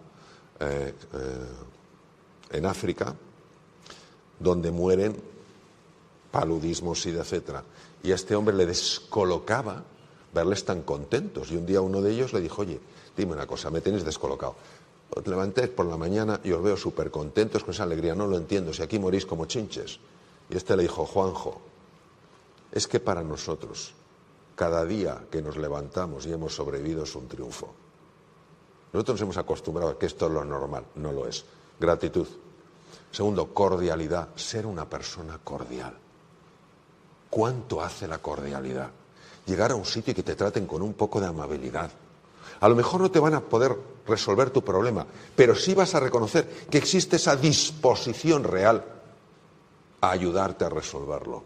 en África donde mueren paludismo, sida, etc. Y a este hombre le descolocaba verles tan contentos. Y un día uno de ellos le dijo, oye, dime una cosa, me tenéis descolocado. Os levantéis por la mañana y os veo súper contentos con esa alegría. No lo entiendo, si aquí morís como chinches. Y este le dijo, Juanjo, es que para nosotros, cada día que nos levantamos y hemos sobrevivido es un triunfo. Nosotros nos hemos acostumbrado a que esto es lo normal, no lo es. Gratitud. Segundo, cordialidad, ser una persona cordial. ¿Cuánto hace la cordialidad? Llegar a un sitio y que te traten con un poco de amabilidad. A lo mejor no te van a poder resolver tu problema, pero sí vas a reconocer que existe esa disposición real a ayudarte a resolverlo.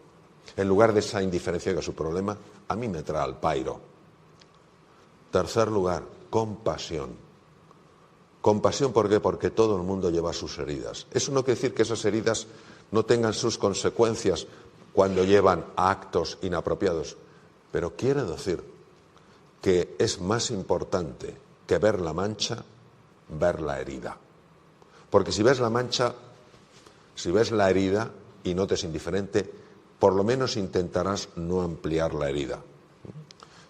En lugar de esa indiferencia que su problema, a mí me trae al pairo. Tercer lugar, compasión. Compasión, ¿por qué? Porque todo el mundo lleva sus heridas. Eso no quiere decir que esas heridas no tengan sus consecuencias cuando llevan a actos inapropiados, pero quiere decir que es más importante que ver la mancha, ver la herida. Porque si ves la mancha, si ves la herida y no te es indiferente, por lo menos intentarás no ampliar la herida.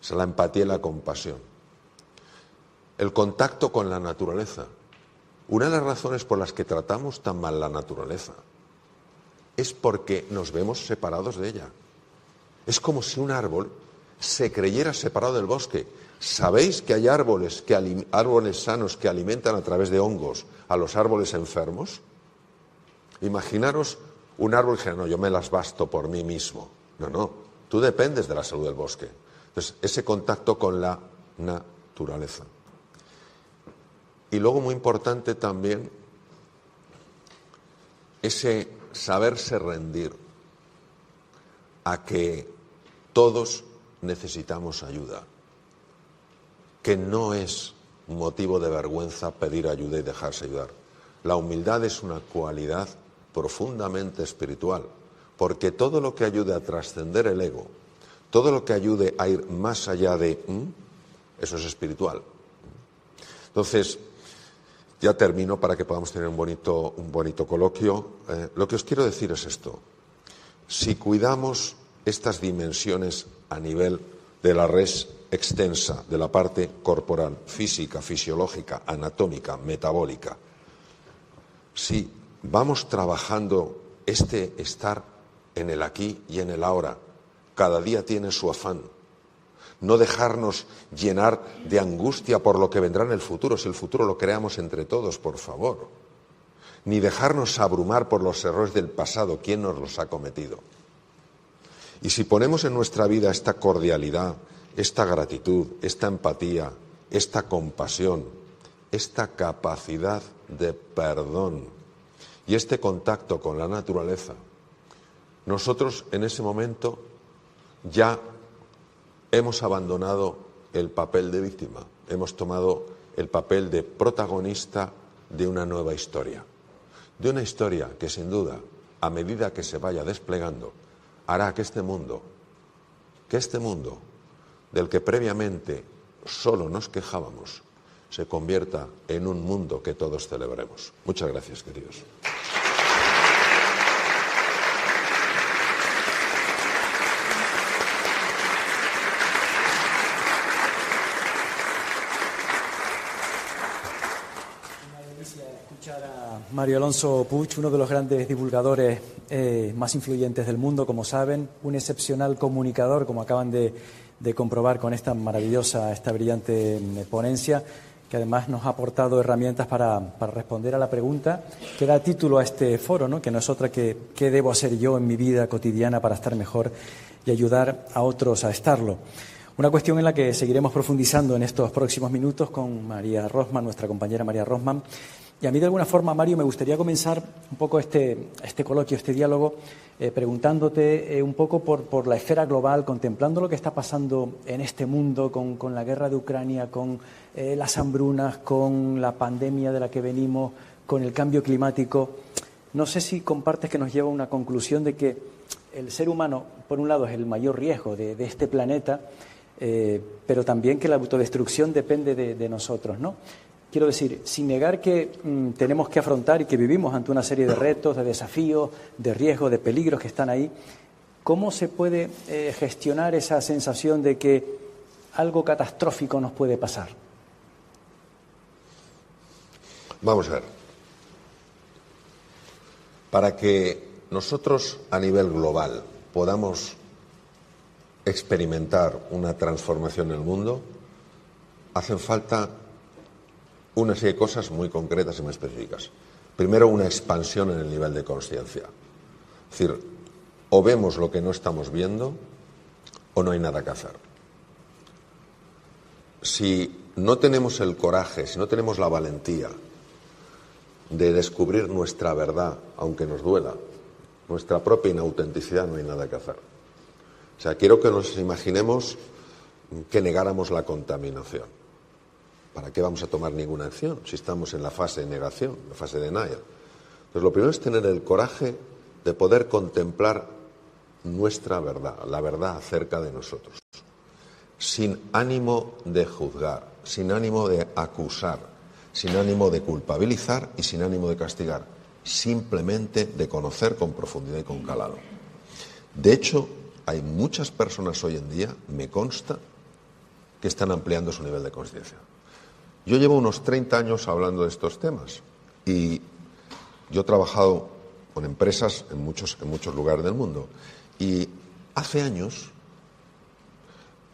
Es la empatía y la compasión. El contacto con la naturaleza. Una de las razones por las que tratamos tan mal la naturaleza es porque nos vemos separados de ella. Es como si un árbol se creyera separado del bosque. ¿Sabéis que hay árboles sanos que alimentan a través de hongos a los árboles enfermos? Imaginaros un árbol que dice, no, yo me las basto por mí mismo. No, tú dependes de la salud del bosque. Entonces, ese contacto con la naturaleza. Y luego, muy importante también, ese saberse rendir a que todos necesitamos ayuda, que no es motivo de vergüenza pedir ayuda y dejarse ayudar. La humildad es una cualidad profundamente espiritual, porque todo lo que ayude a trascender el ego, todo lo que ayude a ir más allá de eso es espiritual. Entonces, ya termino para que podamos tener un bonito coloquio. Lo que os quiero decir es esto. Si cuidamos estas dimensiones a nivel de la res extensa, de la parte corporal, física, fisiológica, anatómica, metabólica, si vamos trabajando este estar en el aquí y en el ahora, cada día tiene su afán. No dejarnos llenar de angustia por lo que vendrá en el futuro, si el futuro lo creamos entre todos, por favor. Ni dejarnos abrumar por los errores del pasado, ¿quién nos los ha cometido? Y si ponemos en nuestra vida esta cordialidad, esta gratitud, esta empatía, esta compasión, esta capacidad de perdón y este contacto con la naturaleza, nosotros en ese momento ya hemos abandonado el papel de víctima, hemos tomado el papel de protagonista de una nueva historia. De una historia que sin duda, a medida que se vaya desplegando, hará que este mundo del que previamente solo nos quejábamos, se convierta en un mundo que todos celebremos. Muchas gracias, queridos. Mario Alonso Puig, uno de los grandes divulgadores más influyentes del mundo, como saben, un excepcional comunicador, como acaban de comprobar con esta brillante ponencia, que además nos ha aportado herramientas para responder a la pregunta que da título a este foro, ¿no? Que no es otra que ¿qué debo hacer yo en mi vida cotidiana para estar mejor y ayudar a otros a estarlo? Una cuestión en la que seguiremos profundizando en estos próximos minutos con María Rosman, nuestra compañera María Rosman. Y a mí, de alguna forma, Mario, me gustaría comenzar un poco este coloquio, este diálogo, preguntándote un poco por la esfera global, contemplando lo que está pasando en este mundo con la guerra de Ucrania, con las hambrunas, con la pandemia de la que venimos, con el cambio climático. No sé si compartes que nos lleva a una conclusión de que el ser humano, por un lado, es el mayor riesgo de este planeta, pero también que la autodestrucción depende de nosotros, ¿no? Quiero decir, sin negar que tenemos que afrontar y que vivimos ante una serie de retos, de desafíos, de riesgos, de peligros que están ahí, ¿cómo se puede gestionar esa sensación de que algo catastrófico nos puede pasar? Vamos a ver. Para que nosotros a nivel global podamos experimentar una transformación en el mundo, hacen falta una serie de cosas muy concretas y muy específicas. Primero, una expansión en el nivel de conciencia. Es decir, o vemos lo que no estamos viendo o no hay nada que hacer. Si no tenemos el coraje, si no tenemos la valentía de descubrir nuestra verdad, aunque nos duela, nuestra propia inautenticidad, no hay nada que hacer. O sea, quiero que nos imaginemos que negáramos la contaminación. ¿Para qué vamos a tomar ninguna acción si estamos en la fase de negación, la fase de denial? Entonces, lo primero es tener el coraje de poder contemplar nuestra verdad, la verdad acerca de nosotros, sin ánimo de juzgar, sin ánimo de acusar, sin ánimo de culpabilizar y sin ánimo de castigar, simplemente de conocer con profundidad y con calado. De hecho, hay muchas personas hoy en día, me consta, que están ampliando su nivel de conciencia. Yo llevo unos 30 años hablando de estos temas y yo he trabajado con empresas en muchos lugares del mundo y hace años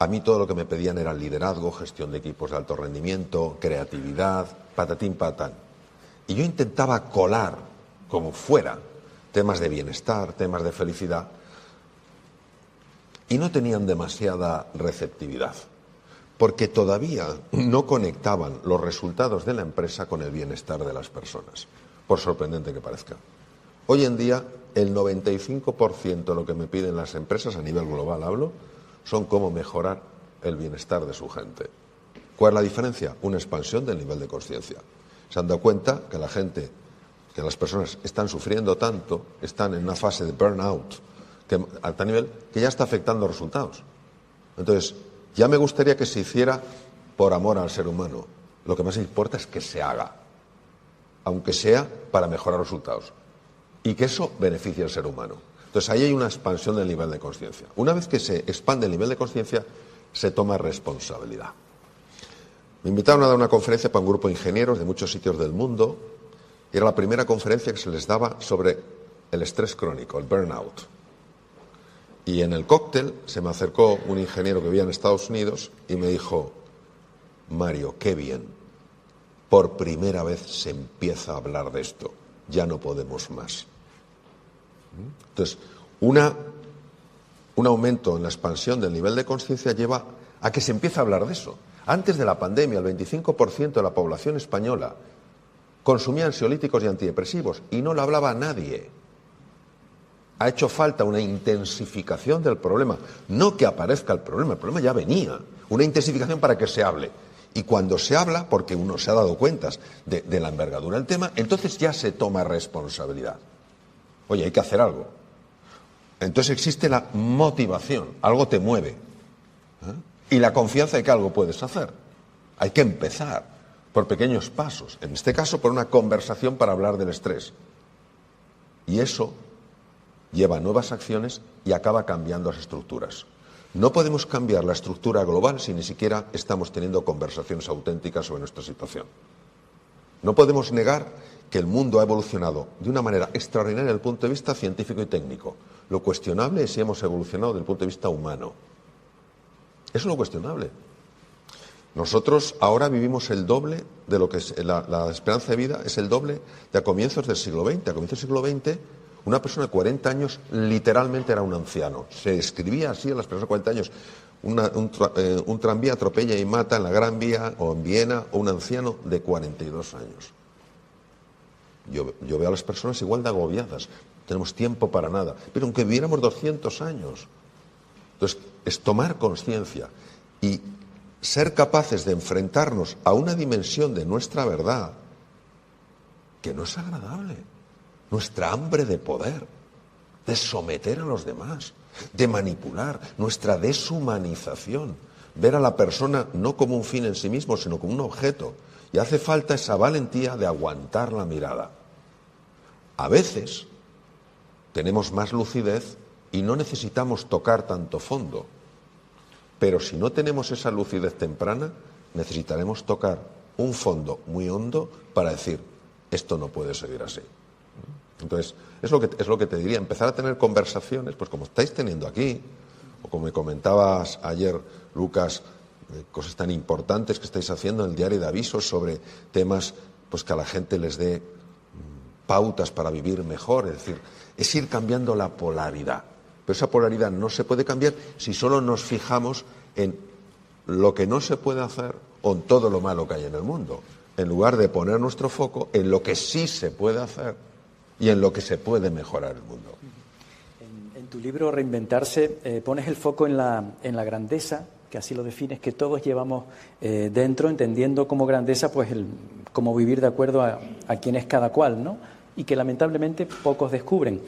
a mí todo lo que me pedían era liderazgo, gestión de equipos de alto rendimiento, creatividad, patatín patán. Y yo intentaba colar, como fuera, temas de bienestar, temas de felicidad, y no tenían demasiada receptividad, porque todavía no conectaban los resultados de la empresa con el bienestar de las personas, por sorprendente que parezca. Hoy en día, el 95% de lo que me piden las empresas, a nivel global hablo, son cómo mejorar el bienestar de su gente. ¿Cuál es la diferencia? Una expansión del nivel de conciencia. Se han dado cuenta que la gente, que las personas están sufriendo tanto, están en una fase de burnout a tal nivel que ya está afectando los resultados. Entonces, ya me gustaría que se hiciera por amor al ser humano. Lo que más importa es que se haga, aunque sea para mejorar los resultados, y que eso beneficie al ser humano. Entonces, ahí hay una expansión del nivel de conciencia. Una vez que se expande el nivel de conciencia, se toma responsabilidad. Me invitaron a dar una conferencia para un grupo de ingenieros de muchos sitios del mundo. Y era la primera conferencia que se les daba sobre el estrés crónico, el burnout. Y en el cóctel se me acercó un ingeniero que vivía en Estados Unidos y me dijo: Mario, qué bien, por primera vez se empieza a hablar de esto, ya no podemos más. Entonces, un aumento en la expansión del nivel de conciencia lleva a que se empiece a hablar de eso. Antes de la pandemia, el 25% de la población española consumía ansiolíticos y antidepresivos y no lo hablaba nadie. Ha hecho falta una intensificación del problema, no que aparezca el problema ya venía, una intensificación para que se hable. Y cuando se habla, porque uno se ha dado cuenta de la envergadura del tema, entonces ya se toma responsabilidad. Oye, hay que hacer algo. Entonces existe la motivación, algo te mueve. Y la confianza de que algo puedes hacer. Hay que empezar por pequeños pasos, en este caso por una conversación para hablar del estrés. Y eso lleva a nuevas acciones y acaba cambiando las estructuras. No podemos cambiar la estructura global si ni siquiera estamos teniendo conversaciones auténticas sobre nuestra situación. No podemos negar que el mundo ha evolucionado de una manera extraordinaria desde el punto de vista científico y técnico. Lo cuestionable es si hemos evolucionado desde el punto de vista humano. Eso es lo cuestionable. Nosotros ahora vivimos el doble de lo que es la esperanza de vida, es el doble de a comienzos del siglo XX. A comienzos del siglo XX, una persona de 40 años literalmente era un anciano. Se describía así a las personas de 40 años. Un tranvía atropella y mata en la Gran Vía o en Viena a un anciano de 42 años. Yo veo a las personas igual de agobiadas. No tenemos tiempo para nada. Pero aunque viviéramos 200 años. Entonces, es tomar conciencia y ser capaces de enfrentarnos a una dimensión de nuestra verdad que no es agradable. Nuestra hambre de poder. de someter a los demás, de manipular, nuestra deshumanización, ver a la persona no como un fin en sí mismo, sino como un objeto. Y hace falta esa valentía de aguantar la mirada. A veces tenemos más lucidez y no necesitamos tocar tanto fondo. Pero si no tenemos esa lucidez temprana, necesitaremos tocar un fondo muy hondo para decir, esto no puede seguir así. Entonces, es lo que te diría, empezar a tener conversaciones, pues como estáis teniendo aquí, o como me comentabas ayer, Lucas, cosas tan importantes que estáis haciendo en el diario de avisos sobre temas pues que a la gente les dé pautas para vivir mejor, es decir, es ir cambiando la polaridad. Pero esa polaridad no se puede cambiar si solo nos fijamos en lo que no se puede hacer o en todo lo malo que hay en el mundo, en lugar de poner nuestro foco en lo que sí se puede hacer y en lo que se puede mejorar el mundo. En tu libro Reinventarse pones el foco en la grandeza, que así lo defines, que todos llevamos dentro, entendiendo como grandeza pues cómo vivir de acuerdo a quién es cada cual, ¿no? Y que lamentablemente pocos descubren.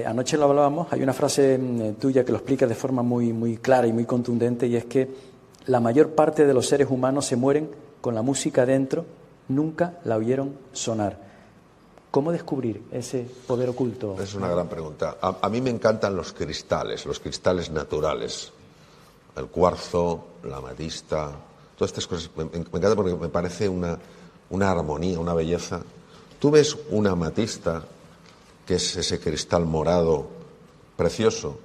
Anoche lo hablábamos, hay una frase tuya que lo explica de forma muy clara y muy contundente, y es que la mayor parte de los seres humanos se mueren con la música dentro, nunca la oyeron sonar. ¿Cómo descubrir ese poder oculto? Es una gran pregunta. A mí me encantan los cristales naturales. El cuarzo, la amatista, todas estas cosas. Me encanta porque me parece una armonía, una belleza. Tú ves una amatista, que es ese cristal morado precioso,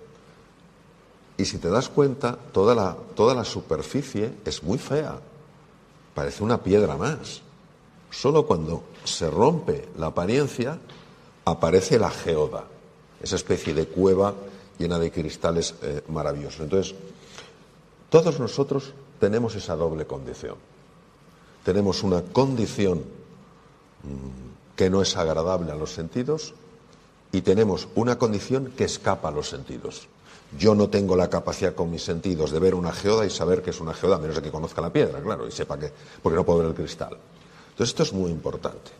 y si te das cuenta, toda la superficie es muy fea, parece una piedra más. Solo cuando se rompe la apariencia aparece la geoda, esa especie de cueva llena de cristales maravillosos. Entonces, todos nosotros tenemos esa doble condición. Tenemos una condición que no es agradable a los sentidos, y tenemos una condición que escapa a los sentidos. Yo no tengo la capacidad con mis sentidos de ver una geoda y saber que es una geoda, a menos de que conozca la piedra, claro, y sepa que, porque no puedo ver el cristal. Entonces esto es muy importante.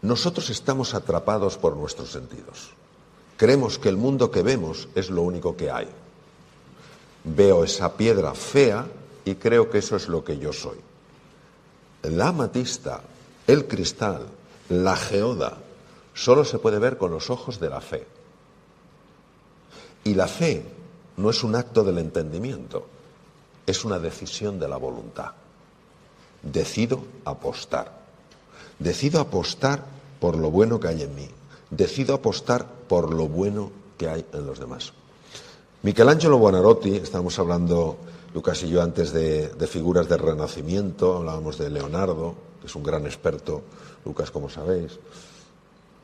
Nosotros estamos atrapados por nuestros sentidos. Creemos que el mundo que vemos es lo único que hay. Veo esa piedra fea y creo que eso es lo que yo soy. La amatista, el cristal, la geoda, solo se puede ver con los ojos de la fe. Y la fe no es un acto del entendimiento, es una decisión de la voluntad. Decido apostar. Decido apostar por lo bueno que hay en mí. Decido apostar por lo bueno que hay en los demás. Michelangelo Buonarroti, estábamos hablando, Lucas y yo, antes de figuras del Renacimiento, hablábamos de Leonardo, que es un gran experto, Lucas, como sabéis.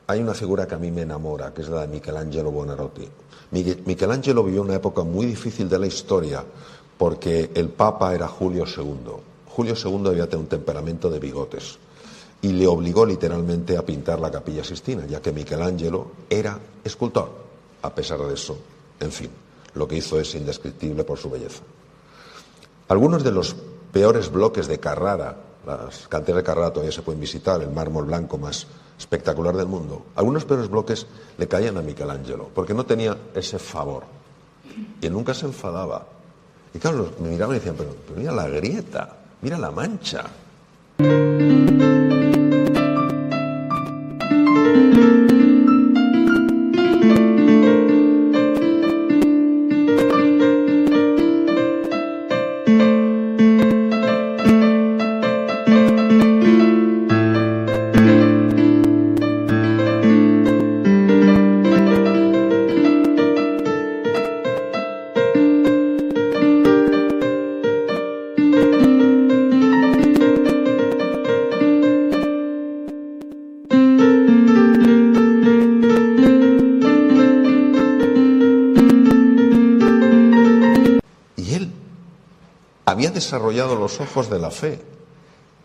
Hay una figura que a mí me enamora, que es la de Michelangelo Buonarroti. Michelangelo vivió una época muy difícil de la historia, porque el Papa era Julio II. Julio II debía tener un temperamento de bigotes, y le obligó literalmente a pintar la Capilla Sixtina, ya que Michelangelo era escultor. A pesar de eso, en fin, lo que hizo es indescriptible por su belleza. Algunos de los peores bloques de Carrara, las canteras de Carrara todavía se pueden visitar, el mármol blanco más espectacular del mundo, algunos peores bloques le caían a Michelangelo, porque no tenía ese favor, y él nunca se enfadaba. Y claro, me miraban y decían, pero mira la grieta, mira la mancha. Había desarrollado los ojos de la fe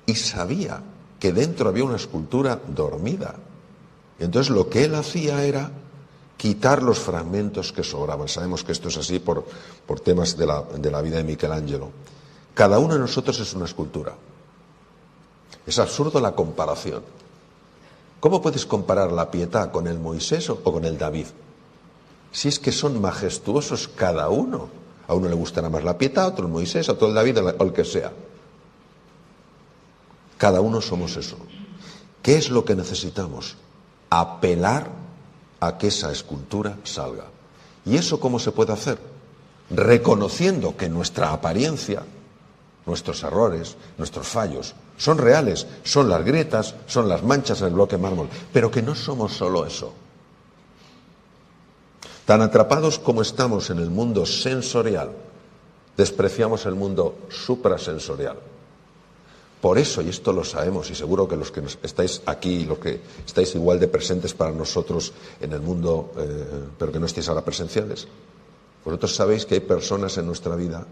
y sabía que dentro había una escultura dormida. Y entonces lo que él hacía era quitar los fragmentos que sobraban. Sabemos que esto es así por temas de la vida de Michelangelo. Cada uno de nosotros es una escultura. Es absurdo la comparación. ¿Cómo puedes comparar la Pietà con el Moisés o con el David? Si es que son majestuosos cada uno. A uno le gustará más la Pietà, a otro el Moisés, a otro el David o el que sea. Cada uno somos eso. ¿Qué es lo que necesitamos? Apelar a que esa escultura salga. ¿Y eso cómo se puede hacer? Reconociendo que nuestra apariencia, nuestros errores, nuestros fallos, son reales, son las grietas, son las manchas en el bloque de mármol, pero que no somos solo eso. Tan atrapados como estamos en el mundo sensorial, despreciamos el mundo suprasensorial. Por eso, y esto lo sabemos, y seguro que los que estáis aquí, los que estáis igual de presentes para nosotros en el mundo, pero que no estéis ahora presenciales, vosotros sabéis que hay personas en nuestra vida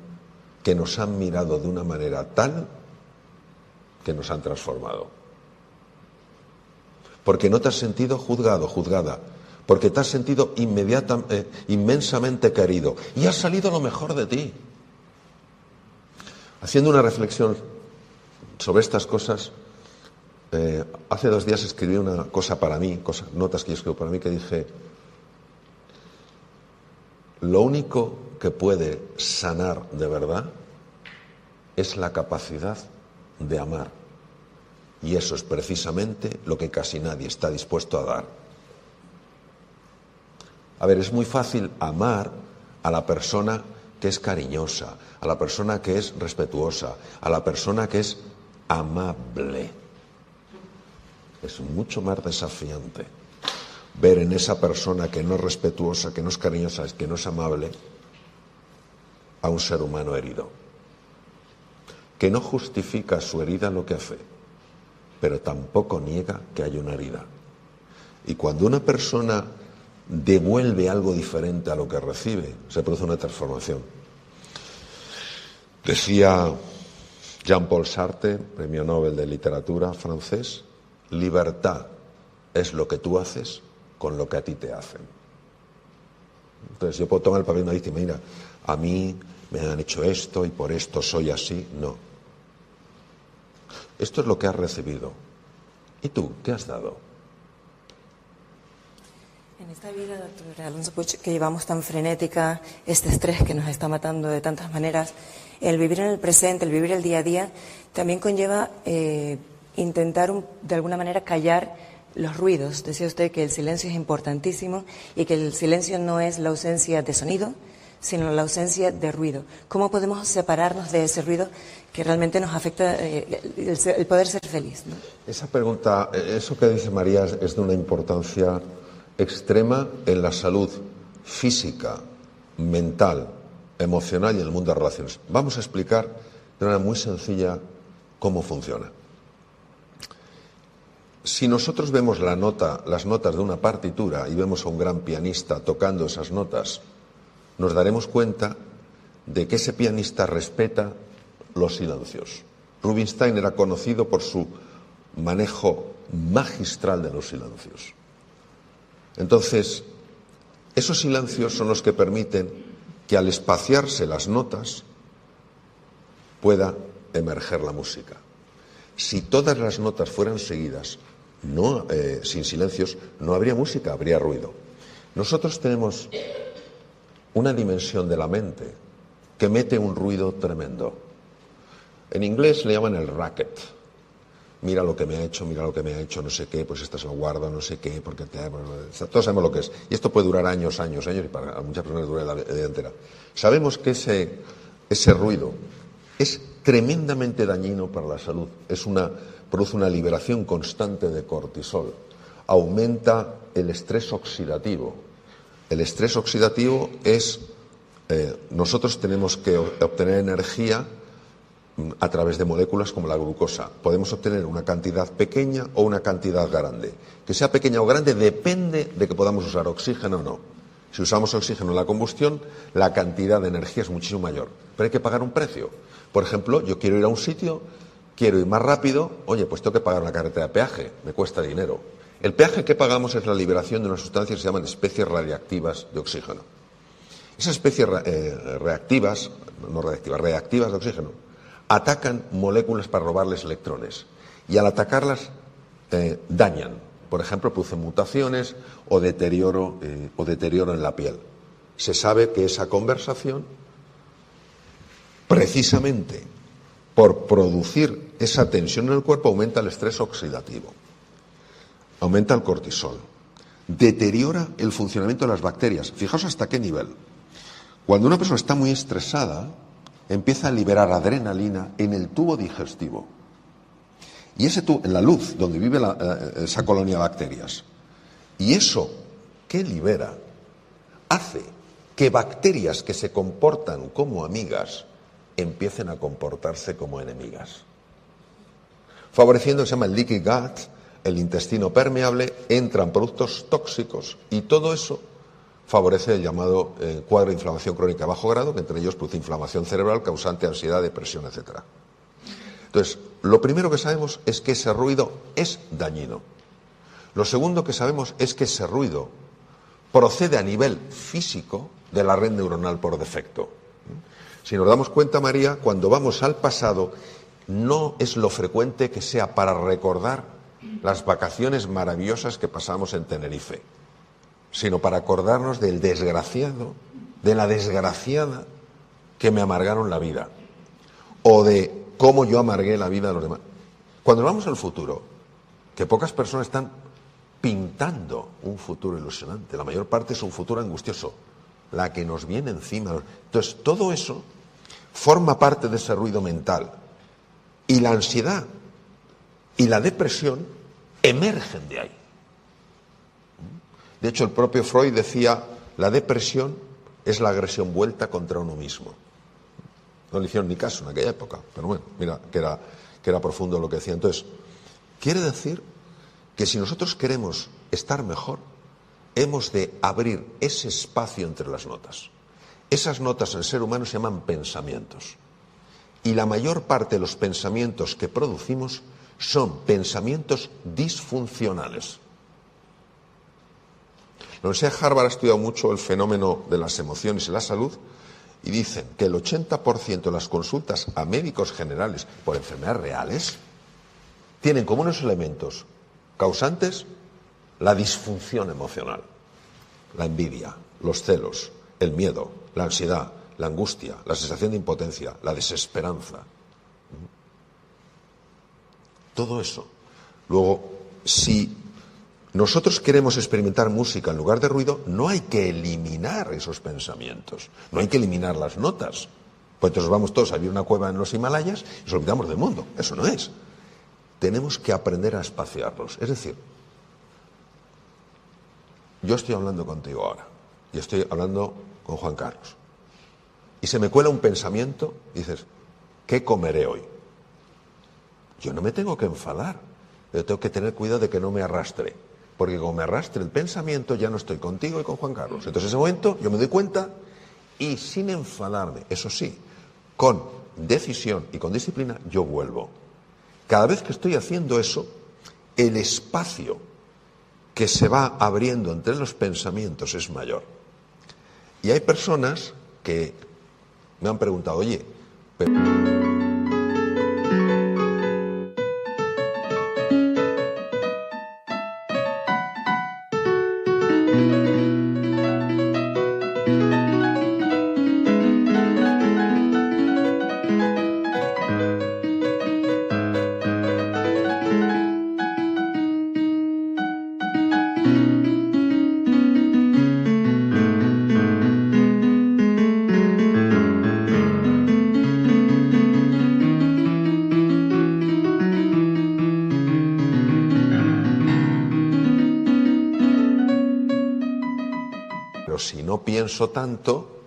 que nos han mirado de una manera tal que nos han transformado. Porque no te has sentido juzgado, juzgada, porque te has sentido inmensamente querido y ha salido lo mejor de ti. Haciendo una reflexión sobre estas cosas, hace 2 días escribí una cosa para mí, notas que yo escribo para mí, que dije: lo único que puede sanar de verdad es la capacidad de amar. Y eso es precisamente lo que casi nadie está dispuesto a dar. A ver, es muy fácil amar a la persona que es cariñosa, a la persona que es respetuosa, a la persona que es amable. Es mucho más desafiante ver en esa persona que no es respetuosa, que no es cariñosa, que no es amable, a un ser humano herido, que no justifica su herida lo que hace, pero tampoco niega que hay una herida. Y cuando una persona devuelve algo diferente a lo que recibe, se produce una transformación. Decía Jean-Paul Sartre, premio Nobel de Literatura francés: libertad es lo que tú haces con lo que a ti te hacen. Entonces yo puedo tomar el papel de una víctima: mira, a mí me han hecho esto y por esto soy así. No. Esto es lo que has recibido. ¿Y tú qué has dado? En esta vida, doctor Alonso Puig, que llevamos tan frenética, este estrés que nos está matando de tantas maneras, el vivir en el presente, el vivir el día a día, también conlleva intentar de alguna manera callar los ruidos. Decía usted que el silencio es importantísimo y que el silencio no es la ausencia de sonido, sino la ausencia de ruido. ¿Cómo podemos separarnos de ese ruido que realmente nos afecta el poder ser feliz, ¿no? Esa pregunta, eso que dice María, es de una importancia extrema en la salud física, mental, emocional y en el mundo de relaciones. Vamos a explicar de manera muy sencilla cómo funciona. Si nosotros vemos las notas de una partitura y vemos a un gran pianista tocando esas notas, nos daremos cuenta de que ese pianista respeta los silencios. Rubinstein era conocido por su manejo magistral de los silencios. Entonces, esos silencios son los que permiten que al espaciarse las notas pueda emerger la música. Si todas las notas fueran seguidas, sin silencios, no habría música, habría ruido. Nosotros tenemos una dimensión de la mente que mete un ruido tremendo. En inglés le llaman el racket. Mira lo que me ha hecho, no sé qué, pues esta se lo guarda, no sé qué, porque todos sabemos lo que es. Y esto puede durar años, y para muchas personas dura la vida entera. Sabemos que ese ruido es tremendamente dañino para la salud. Produce una liberación constante de cortisol. Aumenta el estrés oxidativo. El estrés oxidativo es, nosotros tenemos que obtener energía a través de moléculas como la glucosa. Podemos obtener una cantidad pequeña o una cantidad grande. Que sea pequeña o grande depende de que podamos usar oxígeno o no. Si usamos oxígeno en la combustión, la cantidad de energía es muchísimo mayor. Pero hay que pagar un precio. Por ejemplo, yo quiero ir a un sitio, quiero ir más rápido, oye, pues tengo que pagar una carretera de peaje, me cuesta dinero. El peaje que pagamos es la liberación de unas sustancias que se llaman especies radiactivas de oxígeno. Esas especies reactivas de oxígeno, atacan moléculas para robarles electrones y al atacarlas dañan Por ejemplo, produce mutaciones o deterioro en la piel. Se sabe que esa conversación, precisamente por producir esa tensión en el cuerpo, aumenta el estrés oxidativo, aumenta el cortisol, deteriora el funcionamiento de las bacterias. Fijaos hasta qué nivel. Cuando una persona está muy estresada, empieza a liberar adrenalina en el tubo digestivo. Y ese tubo, en la luz, donde vive esa colonia de bacterias. Y eso que libera hace que bacterias que se comportan como amigas empiecen a comportarse como enemigas. Favoreciendo, se llama el leaky gut, el intestino permeable, entran productos tóxicos y todo eso favorece el llamado cuadro de inflamación crónica de bajo grado, que entre ellos produce inflamación cerebral causante ansiedad, depresión, etc. Entonces, lo primero que sabemos es que ese ruido es dañino. Lo segundo que sabemos es que ese ruido procede a nivel físico de la red neuronal por defecto. Si nos damos cuenta, María, cuando vamos al pasado, no es lo frecuente que sea para recordar las vacaciones maravillosas que pasamos en Tenerife, sino para acordarnos del desgraciado, de la desgraciada que me amargaron la vida, o de cómo yo amargué la vida de los demás. Cuando vamos al futuro, que pocas personas están pintando un futuro ilusionante, la mayor parte es un futuro angustioso, la que nos viene encima. Entonces, todo eso forma parte de ese ruido mental. Y la ansiedad y la depresión emergen de ahí. De hecho, el propio Freud decía, la depresión es la agresión vuelta contra uno mismo. No le hicieron ni caso en aquella época, pero bueno, mira que era profundo lo que decía. Entonces, quiere decir que si nosotros queremos estar mejor, hemos de abrir ese espacio entre las notas. Esas notas en el ser humano se llaman pensamientos. Y la mayor parte de los pensamientos que producimos son pensamientos disfuncionales. La Universidad de Harvard ha estudiado mucho el fenómeno de las emociones y la salud y dicen que el 80% de las consultas a médicos generales por enfermedades reales tienen como unos elementos causantes la disfunción emocional, la envidia, los celos, el miedo, la ansiedad, la angustia, la sensación de impotencia, la desesperanza. Todo eso. Luego, si nosotros queremos experimentar música en lugar de ruido, no hay que eliminar esos pensamientos, no hay que eliminar las notas. Pues entonces vamos todos a vivir una cueva en los Himalayas y nos olvidamos del mundo. Eso no es. Tenemos que aprender a espaciarlos. Es decir, yo estoy hablando contigo ahora y estoy hablando con Juan Carlos. Y se me cuela un pensamiento y dices, ¿qué comeré hoy? Yo no me tengo que enfadar, yo tengo que tener cuidado de que no me arrastre, porque como me arrastre el pensamiento ya no estoy contigo y con Juan Carlos. Entonces en ese momento yo me doy cuenta y sin enfadarme, eso sí, con decisión y con disciplina, yo vuelvo. Cada vez que estoy haciendo eso, el espacio que se va abriendo entre los pensamientos es mayor. Y hay personas que me han preguntado, oye, pero... si no pienso tanto,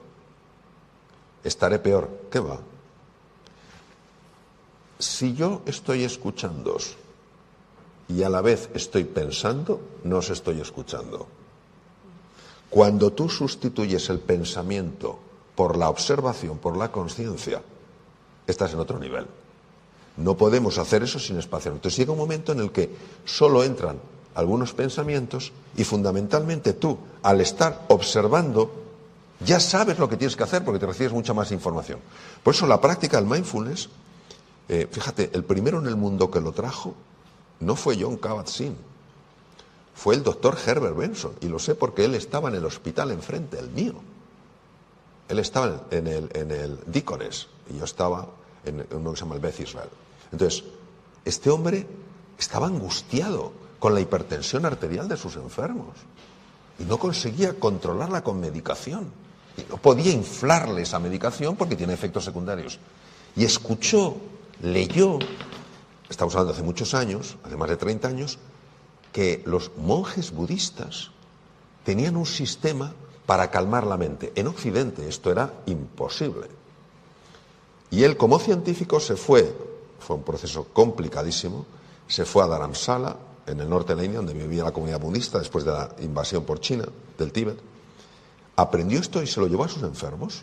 estaré peor. ¿Qué va? Si yo estoy escuchándoos y a la vez estoy pensando, no os estoy escuchando. Cuando tú sustituyes el pensamiento por la observación, por la conciencia, estás en otro nivel. No podemos hacer eso sin espacio. Entonces llega un momento en el que solo entran algunos pensamientos y fundamentalmente tú, al estar observando, ya sabes lo que tienes que hacer porque te recibes mucha más información. Por eso la práctica del mindfulness, fíjate, el primero en el mundo que lo trajo no fue Jon Kabat-Zinn. fue el doctor Herbert Benson, y lo sé porque él estaba en el hospital enfrente, el mío. Él estaba en el Deaconess y yo estaba en uno que se llama el Beth Israel. Entonces, este hombre estaba angustiado con la hipertensión arterial de sus enfermos y no conseguía controlarla con medicación. Y no podía inflarle esa medicación porque tiene efectos secundarios. Y escuchó, leyó, estamos hablando hace muchos años, hace más de 30 años, que los monjes budistas tenían un sistema para calmar la mente. En Occidente esto era imposible. Y él, como científico, fue un proceso complicadísimo, se fue a Dharamsala, en el norte de la India, donde vivía la comunidad budista después de la invasión por China, del Tíbet, aprendió esto y se lo llevó a sus enfermos.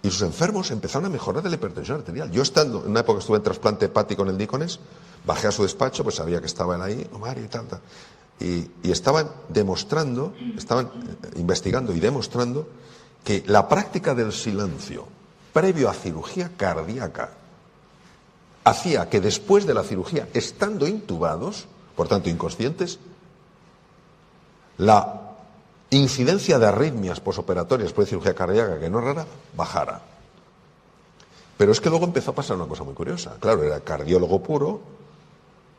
Y sus enfermos empezaron a mejorar de la hipertensión arterial. Yo estando, en una época estuve en trasplante hepático en el Deaconess, bajé a su despacho, pues sabía que estaba él ahí, Mario y tal. Y estaban demostrando, estaban investigando y demostrando que la práctica del silencio previo a cirugía cardíaca hacía que después de la cirugía, estando intubados, por tanto inconscientes, la incidencia de arritmias posoperatorias después de cirugía cardíaca, que no es rara, bajara. Pero es que luego empezó a pasar una cosa muy curiosa. Claro, era cardiólogo puro,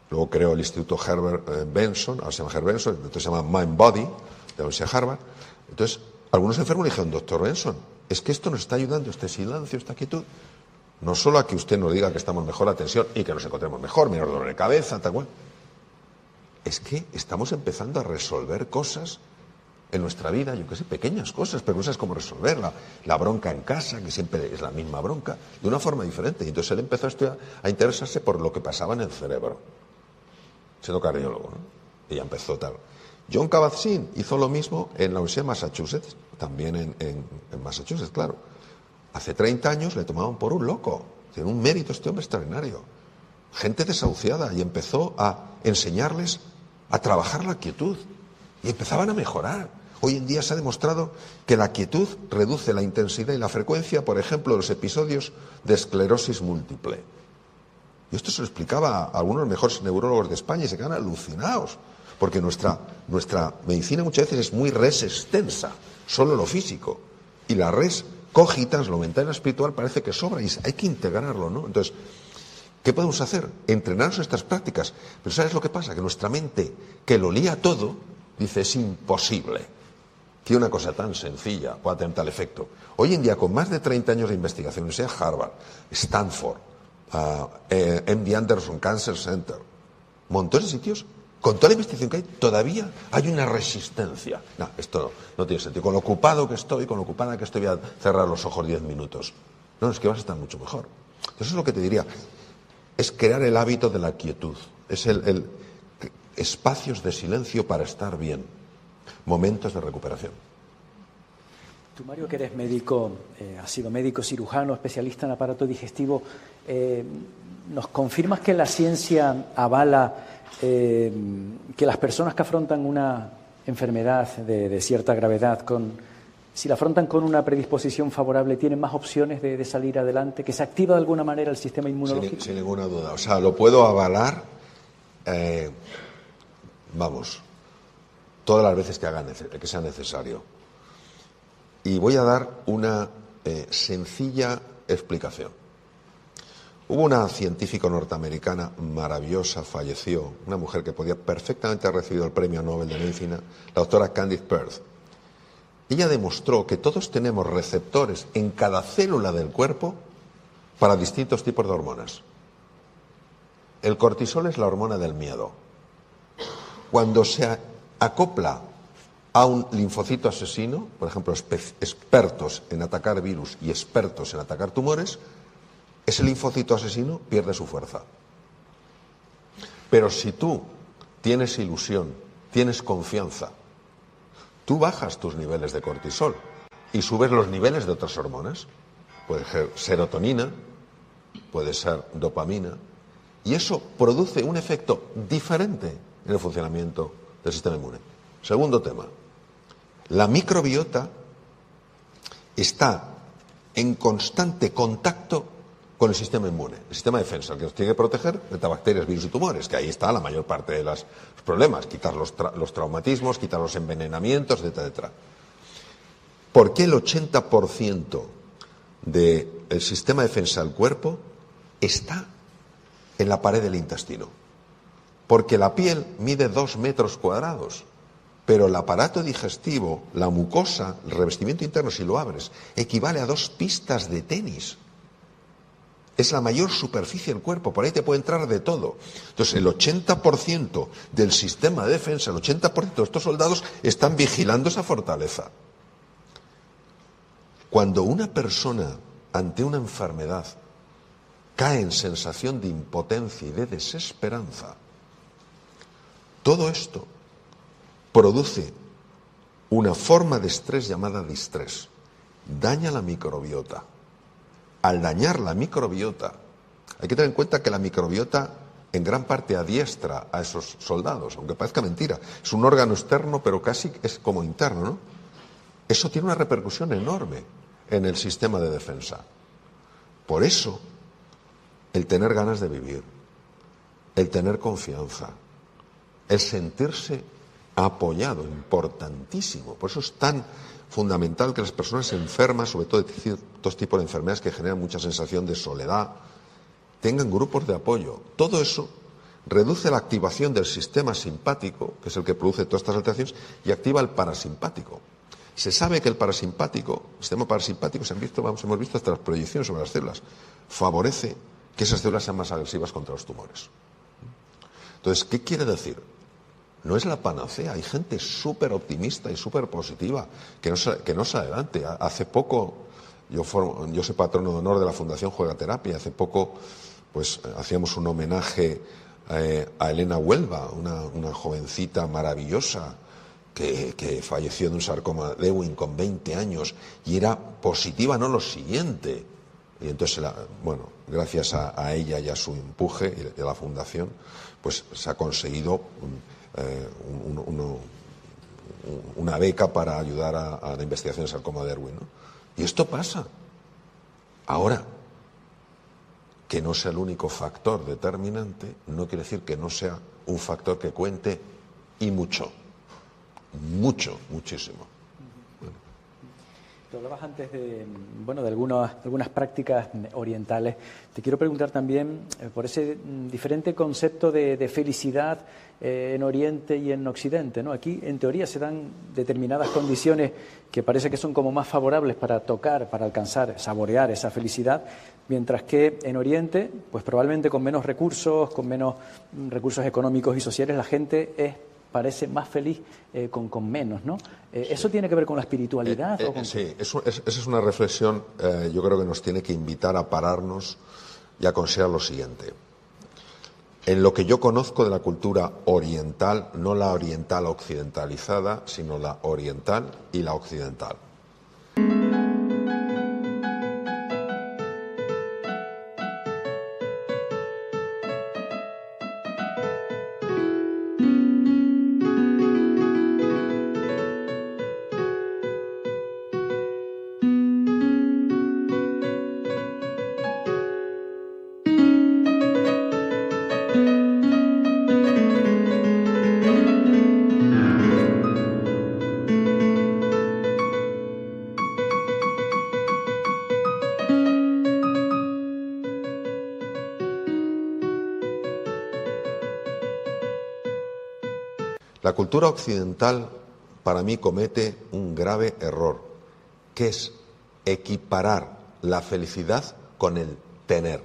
luego creó el Instituto Herbert Benson, ahora se llama Herbert Benson, entonces se llama Mind Body, de la Universidad de Harvard. Entonces, algunos enfermos le dijeron, doctor Benson, es que esto nos está ayudando, este silencio, esta quietud, no solo a que usted nos diga que estamos mejor la tensión y que nos encontremos mejor, menos dolor de cabeza, tal cual. Es que estamos empezando a resolver cosas en nuestra vida, yo qué sé, pequeñas cosas, pero no sabes cómo resolverla. La bronca en casa, que siempre es la misma bronca, de una forma diferente. Y entonces él empezó a interesarse por lo que pasaba en el cerebro, siendo cardiólogo, ¿no? Y ya empezó tal. John Kabat-Zinn hizo lo mismo en la Universidad de Massachusetts, también en Massachusetts, claro. Hace 30 años le tomaban por un loco. Tiene un mérito este hombre extraordinario. Gente desahuciada, y empezó a enseñarles a trabajar la quietud. Y empezaban a mejorar. Hoy en día se ha demostrado que la quietud reduce la intensidad y la frecuencia, por ejemplo, de los episodios de esclerosis múltiple. Y esto se lo explicaba a algunos de los mejores neurólogos de España y se quedan alucinados. Porque nuestra medicina muchas veces es muy res extensa, solo lo físico. Y la res cogitans, lo mental y lo espiritual, parece que sobra y hay que integrarlo, ¿no? Entonces, ¿qué podemos hacer? Entrenarnos en estas prácticas. Pero ¿sabes lo que pasa? Que nuestra mente, que lo lía todo, dice, es imposible que una cosa tan sencilla pueda tener tal efecto. Hoy en día, con más de 30 años de investigación, sea Harvard, Stanford, MD Anderson Cancer Center, montones de sitios, con toda la investigación que hay, todavía hay una resistencia. No, esto no tiene sentido. Con lo ocupado que estoy, con lo ocupada que estoy, voy a cerrar los ojos 10 minutos. No, es que vas a estar mucho mejor. Entonces, eso es lo que te diría. Es crear el hábito de la quietud. Es el espacios de silencio para estar bien. Momentos de recuperación. Tú, Mario, que eres médico, has sido médico cirujano, especialista en aparato digestivo, ¿nos confirmas que la ciencia avala que las personas que afrontan una enfermedad de cierta gravedad, si la afrontan con una predisposición favorable, tienen más opciones de salir adelante, que se activa de alguna manera el sistema inmunológico? Sin ninguna duda. O sea, lo puedo avalar, todas las veces que sea necesario. Y voy a dar una sencilla explicación. Hubo una científica norteamericana maravillosa, falleció, una mujer que podía perfectamente haber recibido el premio Nobel de Medicina, la doctora Candice Perth. Ella demostró que todos tenemos receptores en cada célula del cuerpo para distintos tipos de hormonas. El cortisol es la hormona del miedo. Cuando se acopla a un linfocito asesino, por ejemplo, expertos en atacar virus y expertos en atacar tumores, ese linfocito asesino pierde su fuerza. Pero si tú tienes ilusión, tienes confianza, tú bajas tus niveles de cortisol y subes los niveles de otras hormonas. Puede ser serotonina, puede ser dopamina, y eso produce un efecto diferente en el funcionamiento del sistema inmune. Segundo tema, la microbiota está en constante contacto con el sistema inmune, el sistema de defensa, el que nos tiene que proteger de bacterias, virus y tumores, que ahí está la mayor parte de los problemas, quitar los traumatismos, quitar los envenenamientos, etcétera, etcétera. ¿Por qué el 80% del sistema de defensa del cuerpo está en la pared del intestino? Porque la piel mide 2 metros cuadrados, pero el aparato digestivo, la mucosa, el revestimiento interno, si lo abres, equivale a 2 pistas de tenis. Es la mayor superficie del cuerpo, por ahí te puede entrar de todo. Entonces, el 80% del sistema de defensa, el 80% de estos soldados están vigilando esa fortaleza. Cuando una persona, ante una enfermedad, cae en sensación de impotencia y de desesperanza, todo esto produce una forma de estrés llamada distrés. Daña la microbiota. Al dañar la microbiota, hay que tener en cuenta que la microbiota en gran parte adiestra a esos soldados, aunque parezca mentira. Es un órgano externo, pero casi es como interno, ¿no? Eso tiene una repercusión enorme en el sistema de defensa. Por eso, el tener ganas de vivir, el tener confianza, el sentirse apoyado, importantísimo. Por eso es tan fundamental que las personas enfermas, sobre todo de ciertos tipos de enfermedades que generan mucha sensación de soledad, tengan grupos de apoyo. Todo eso reduce la activación del sistema simpático, que es el que produce todas estas alteraciones, y activa el parasimpático. Se sabe que el parasimpático, el sistema parasimpático, hemos visto hasta las proyecciones sobre las células, favorece que esas células sean más agresivas contra los tumores. Entonces, ¿qué quiere decir? No es la panacea. Hay gente súper optimista y súper positiva que no sale adelante. Hace poco, yo soy patrono de honor de la Fundación Juegaterapia. Hace poco, pues, hacíamos un homenaje a Elena Huelva, una jovencita maravillosa que falleció de un sarcoma de Ewing con 20 años y era positiva, no lo siguiente. Y entonces, gracias a ella y a su empuje y a la Fundación, pues se ha conseguido una beca para ayudar a la investigación del sarcoma de Ewing, ¿no? Y esto pasa. Ahora, que no sea el único factor determinante, no quiere decir que no sea un factor que cuente, y muchísimo. Tú hablabas antes de algunas prácticas orientales. Te quiero preguntar también por ese diferente concepto de felicidad en Oriente y en Occidente, ¿no? Aquí, en teoría, se dan determinadas condiciones que parece que son como más favorables para tocar, para alcanzar, saborear esa felicidad, mientras que en Oriente, pues probablemente con menos recursos económicos y sociales, la gente parece más feliz con menos, ¿no? ¿Eso tiene que ver con la espiritualidad? Sí, esa es una reflexión, yo creo que nos tiene que invitar a pararnos y a considerar lo siguiente. En lo que yo conozco de la cultura oriental, no la oriental occidentalizada, sino la oriental y la occidental. La cultura occidental, para mí, comete un grave error, que es equiparar la felicidad con el tener.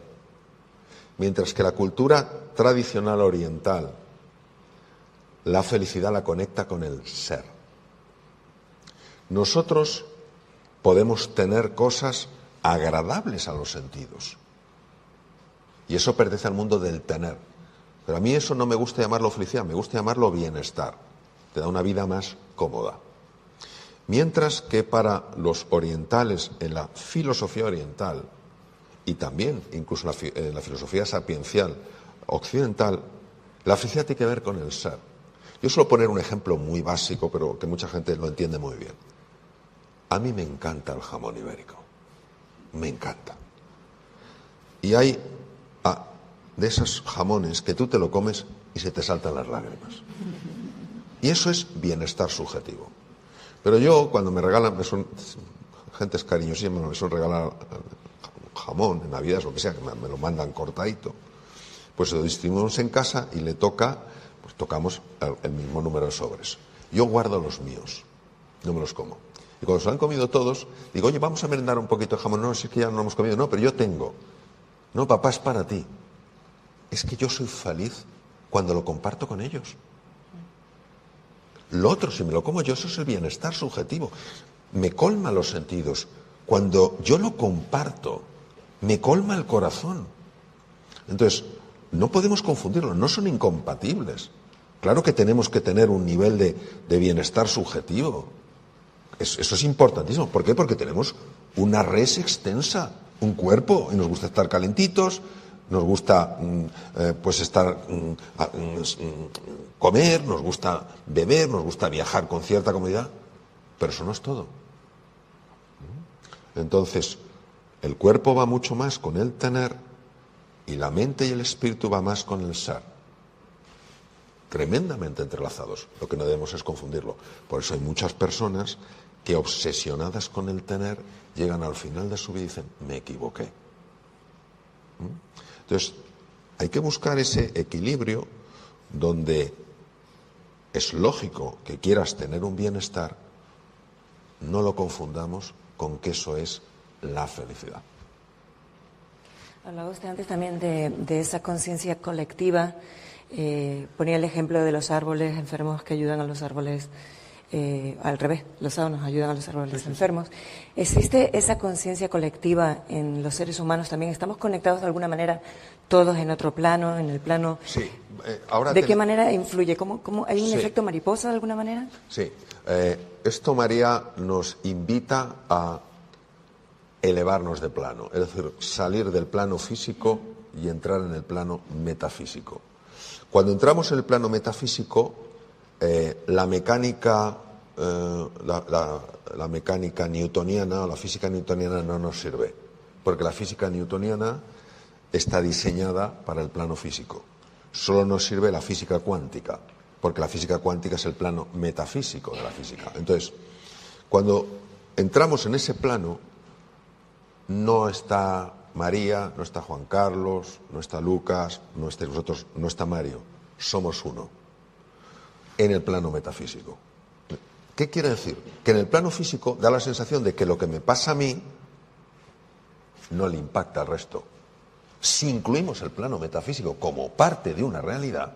Mientras que la cultura tradicional oriental, la felicidad la conecta con el ser. Nosotros podemos tener cosas agradables a los sentidos, y eso pertenece al mundo del tener. Pero a mí eso no me gusta llamarlo felicidad, me gusta llamarlo bienestar. Te da una vida más cómoda. Mientras que para los orientales, en la filosofía oriental, y también incluso en la filosofía sapiencial occidental, la felicidad tiene que ver con el ser. Yo suelo poner un ejemplo muy básico, pero que mucha gente lo entiende muy bien. A mí me encanta el jamón ibérico. Me encanta. Y hay de esos jamones que tú te lo comes y se te saltan las lágrimas. Y eso es bienestar subjetivo. Pero yo, cuando me regalan, gente es cariñosísima, me suelen regalar jamón en Navidad, lo que sea, que me lo mandan cortadito, pues lo distribuimos en casa y le toca, pues tocamos el mismo número de sobres. Yo guardo los míos, no me los como. Y cuando se lo han comido todos, digo, oye, vamos a merendar un poquito de jamón. No, si es que ya no lo hemos comido. No, pero yo tengo. No, papá, es para ti. Es que yo soy feliz cuando lo comparto con ellos. Lo otro, si me lo como yo, eso es el bienestar subjetivo. Me colma los sentidos. Cuando yo lo comparto, me colma el corazón. Entonces, no podemos confundirlo, no son incompatibles. Claro que tenemos que tener un nivel de bienestar subjetivo. Eso es importantísimo. ¿Por qué? Porque tenemos una res extensa, un cuerpo, y nos gusta estar calentitos, nos gusta comer, nos gusta beber, nos gusta viajar con cierta comodidad, pero eso no es todo. Entonces, el cuerpo va mucho más con el tener y la mente y el espíritu va más con el ser. Tremendamente entrelazados. Lo que no debemos es confundirlo. Por eso hay muchas personas que, obsesionadas con el tener, llegan al final de su vida y dicen, me equivoqué. Entonces, hay que buscar ese equilibrio donde es lógico que quieras tener un bienestar, no lo confundamos con que eso es la felicidad. Hablaba usted antes también de esa conciencia colectiva. Ponía el ejemplo de los árboles enfermos que ayudan a los árboles, al revés, los sábanos ayudan a los árboles enfermos. ¿Existe esa conciencia colectiva en los seres humanos también? ¿Estamos conectados de alguna manera todos en otro plano, en el plano? Sí. ¿De qué manera influye? ¿Cómo hay un efecto mariposa de alguna manera? Sí. Esto, María, nos invita a elevarnos de plano, es decir, salir del plano físico y entrar en el plano metafísico. Cuando entramos en el plano metafísico, la mecánica newtoniana o la física newtoniana no nos sirve, porque la física newtoniana está diseñada para el plano físico. Solo nos sirve la física cuántica, porque la física cuántica es el plano metafísico de la física. Entonces, cuando entramos en ese plano, no está María, no está Juan Carlos, no está Lucas, no estáis vosotros, no está Mario. Somos uno en el plano metafísico. ¿Qué quiere decir? Que en el plano físico da la sensación de que lo que me pasa a mí no le impacta al resto. Si incluimos el plano metafísico como parte de una realidad,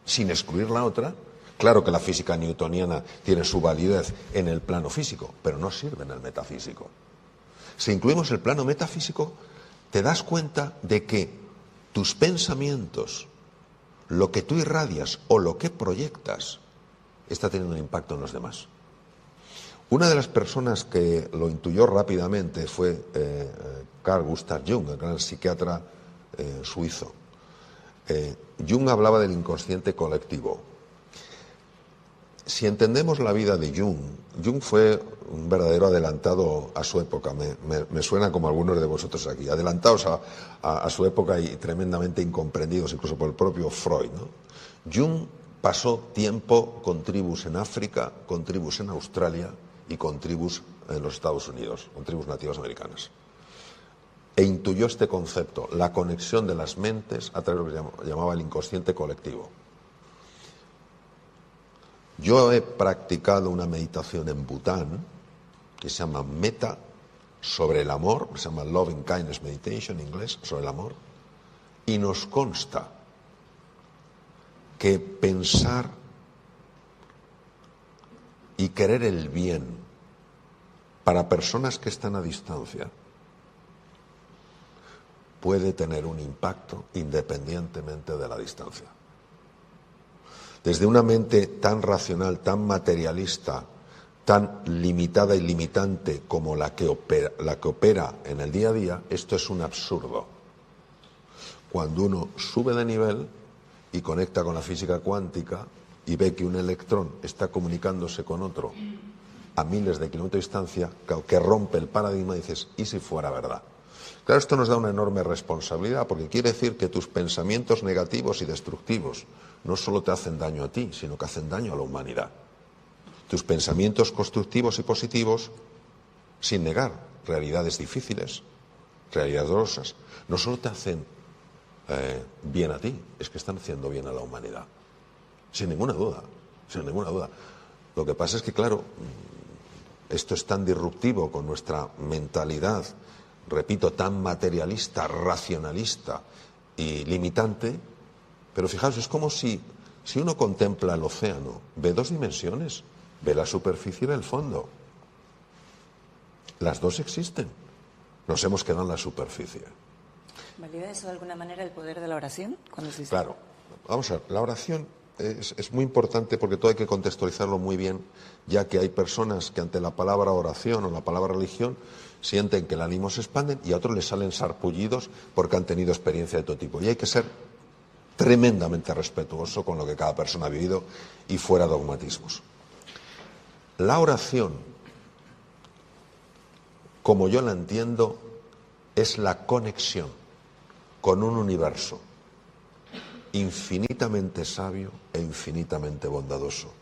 sin excluir la otra, claro que la física newtoniana tiene su validez en el plano físico, pero no sirve en el metafísico. Si incluimos el plano metafísico, te das cuenta de que tus pensamientos, lo que tú irradias o lo que proyectas, está teniendo un impacto en los demás. Una de las personas que lo intuyó rápidamente fue Carl Gustav Jung, el gran psiquiatra suizo. Jung hablaba del inconsciente colectivo. Si entendemos la vida de Jung, Jung fue un verdadero adelantado a su época. Me suena como algunos de vosotros aquí, adelantados a su época y tremendamente incomprendidos incluso por el propio Freud, ¿no? Jung pasó tiempo con tribus en África, con tribus en Australia y con tribus en los Estados Unidos, con tribus nativas americanas. E intuyó este concepto, la conexión de las mentes a través de lo que llamaba el inconsciente colectivo. Yo he practicado una meditación en Bután que se llama Metta, sobre el amor, se llama Loving Kindness Meditation en inglés, sobre el amor, y nos consta que pensar y querer el bien para personas que están a distancia puede tener un impacto independientemente de la distancia. Desde una mente tan racional, tan materialista, tan limitada y limitante como la que opera en el día a día, esto es un absurdo. Cuando uno sube de nivel y conecta con la física cuántica y ve que un electrón está comunicándose con otro a miles de kilómetros de distancia, que rompe el paradigma, dices, ¿y si fuera verdad? Claro, esto nos da una enorme responsabilidad, porque quiere decir que tus pensamientos negativos y destructivos no solo te hacen daño a ti, sino que hacen daño a la humanidad. Tus pensamientos constructivos y positivos, sin negar realidades difíciles, realidades dolorosas, no solo te hacen bien a ti, es que están haciendo bien a la humanidad. Sin ninguna duda, sin ninguna duda. Lo que pasa es que, claro, esto es tan disruptivo con nuestra mentalidad, repito, tan materialista, racionalista y limitante, pero fijaos, es como si uno contempla el océano, ve dos dimensiones, ve la superficie y ve el fondo. Las dos existen. Nos hemos quedado en la superficie. ¿Valida eso de alguna manera el poder de la oración? Cuando se dice... Claro. Vamos a ver, la oración es muy importante porque todo hay que contextualizarlo muy bien, ya que hay personas que ante la palabra oración o la palabra religión sienten que el ánimo se expande y a otros les salen sarpullidos porque han tenido experiencia de todo tipo. Y hay que ser tremendamente respetuoso con lo que cada persona ha vivido y fuera dogmatismos. La oración, como yo la entiendo, es la conexión con un universo infinitamente sabio e infinitamente bondadoso.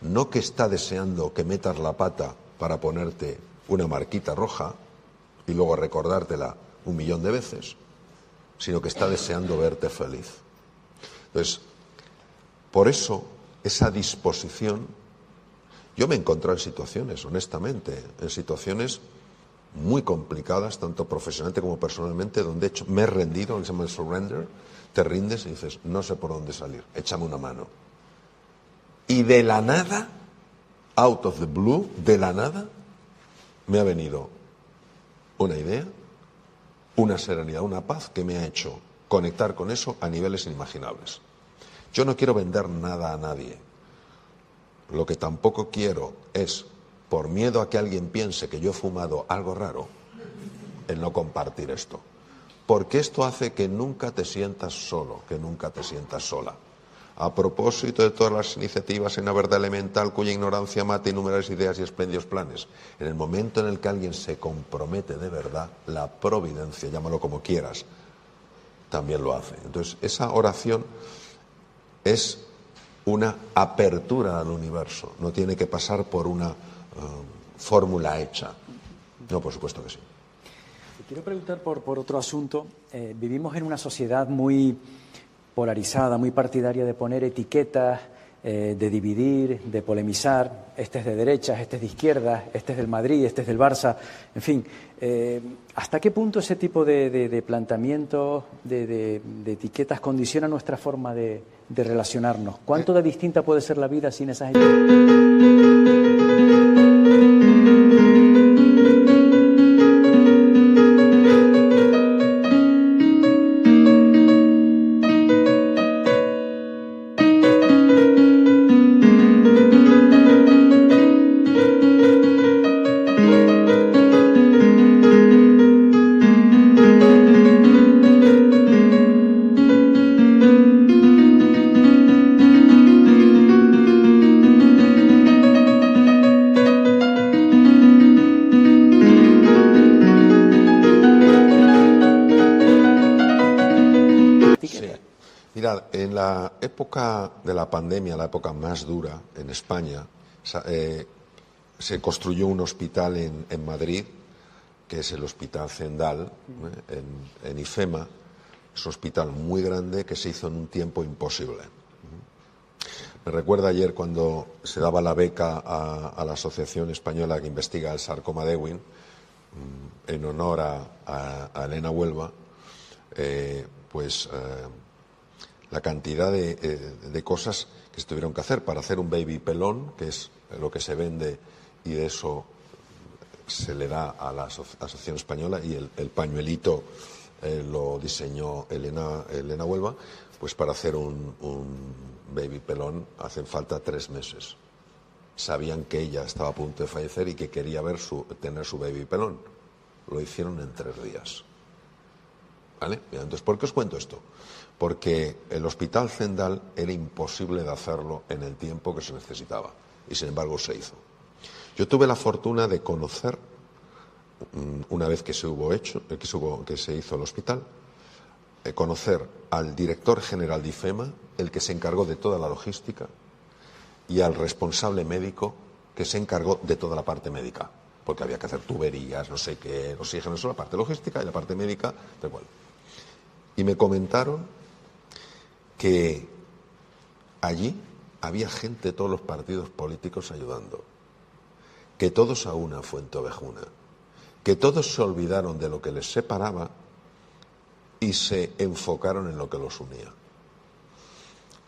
No que está deseando que metas la pata para ponerte una marquita roja y luego recordártela 1.000.000 de veces, sino que está deseando verte feliz. Entonces, por eso, esa disposición, yo me he encontrado en situaciones, honestamente, en situaciones muy complicadas, tanto profesionalmente como personalmente, donde me he rendido, se llama el surrender, te rindes y dices, no sé por dónde salir, échame una mano. Y de la nada, out of the blue, de la nada, me ha venido una idea, una serenidad, una paz que me ha hecho conectar con eso a niveles inimaginables. Yo no quiero vender nada a nadie. Lo que tampoco quiero es, por miedo a que alguien piense que yo he fumado algo raro, el no compartir esto. Porque esto hace que nunca te sientas solo, que nunca te sientas sola. A propósito de todas las iniciativas en la verdad elemental, cuya ignorancia mata innumerables ideas y espléndidos planes, en el momento en el que alguien se compromete de verdad, la providencia, llámalo como quieras, también lo hace. Entonces, esa oración es una apertura al universo, no tiene que pasar por una fórmula hecha. No, por supuesto que sí. Quiero preguntar por otro asunto. Vivimos en una sociedad muy polarizada, muy partidaria de poner etiquetas, de dividir, de polemizar. Este es de derechas, este es de izquierdas, este es del Madrid, este es del Barça. En fin, ¿hasta qué punto ese tipo de planteamientos, de etiquetas condiciona nuestra forma de relacionarnos? ¿Cuánto de distinta puede ser la vida sin esas etiquetas? Mirad, en la época de la pandemia, la época más dura en España, se construyó un hospital en Madrid, que es el Hospital Zendal, en IFEMA. Es un hospital muy grande que se hizo en un tiempo imposible. Me recuerda ayer cuando se daba la beca a la Asociación Española que investiga el sarcoma de Ewing, en honor a Elena Huelva, la cantidad de cosas que se tuvieron que hacer para hacer un baby pelón, que es lo que se vende, y de eso se le da a la Asociación Española, y el pañuelito lo diseñó Elena Huelva. Pues para hacer un baby pelón hacen falta 3 meses. Sabían que ella estaba a punto de fallecer y que quería tener su baby pelón. Lo hicieron en 3 días. ¿Vale? Entonces, ¿por qué os cuento esto? Porque el Hospital Zendal era imposible de hacerlo en el tiempo que se necesitaba, y sin embargo se hizo. Yo tuve la fortuna de conocer una vez que se hizo el hospital, conocer al director general de IFEMA, el que se encargó de toda la logística, y al responsable médico que se encargó de toda la parte médica, porque había que hacer tuberías, no sé qué, oxígeno, eso la parte logística y la parte médica, da igual. Y me comentaron que allí había gente de todos los partidos políticos ayudando, que todos a una Fuenteovejuna, que todos se olvidaron de lo que les separaba y se enfocaron en lo que los unía.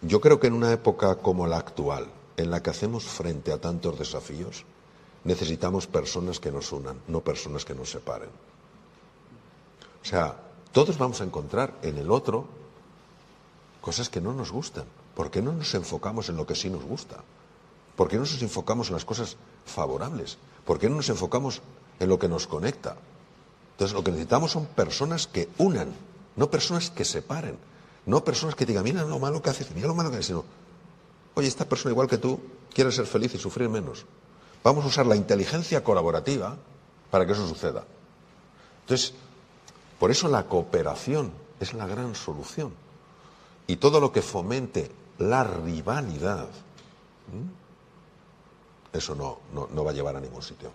Yo creo que en una época como la actual, en la que hacemos frente a tantos desafíos, necesitamos personas que nos unan, no personas que nos separen. O sea, todos vamos a encontrar en el otro cosas que no nos gustan. ¿Por qué no nos enfocamos en lo que sí nos gusta? ¿Por qué no nos enfocamos en las cosas favorables? ¿Por qué no nos enfocamos en lo que nos conecta? Entonces, lo que necesitamos son personas que unan, no personas que separen, no personas que digan, mira lo malo que haces, mira lo malo que haces, sino, oye, esta persona igual que tú quiere ser feliz y sufrir menos. Vamos a usar la inteligencia colaborativa para que eso suceda. Entonces, por eso la cooperación es la gran solución. Y todo lo que fomente la rivalidad, eso no va a llevar a ningún sitio.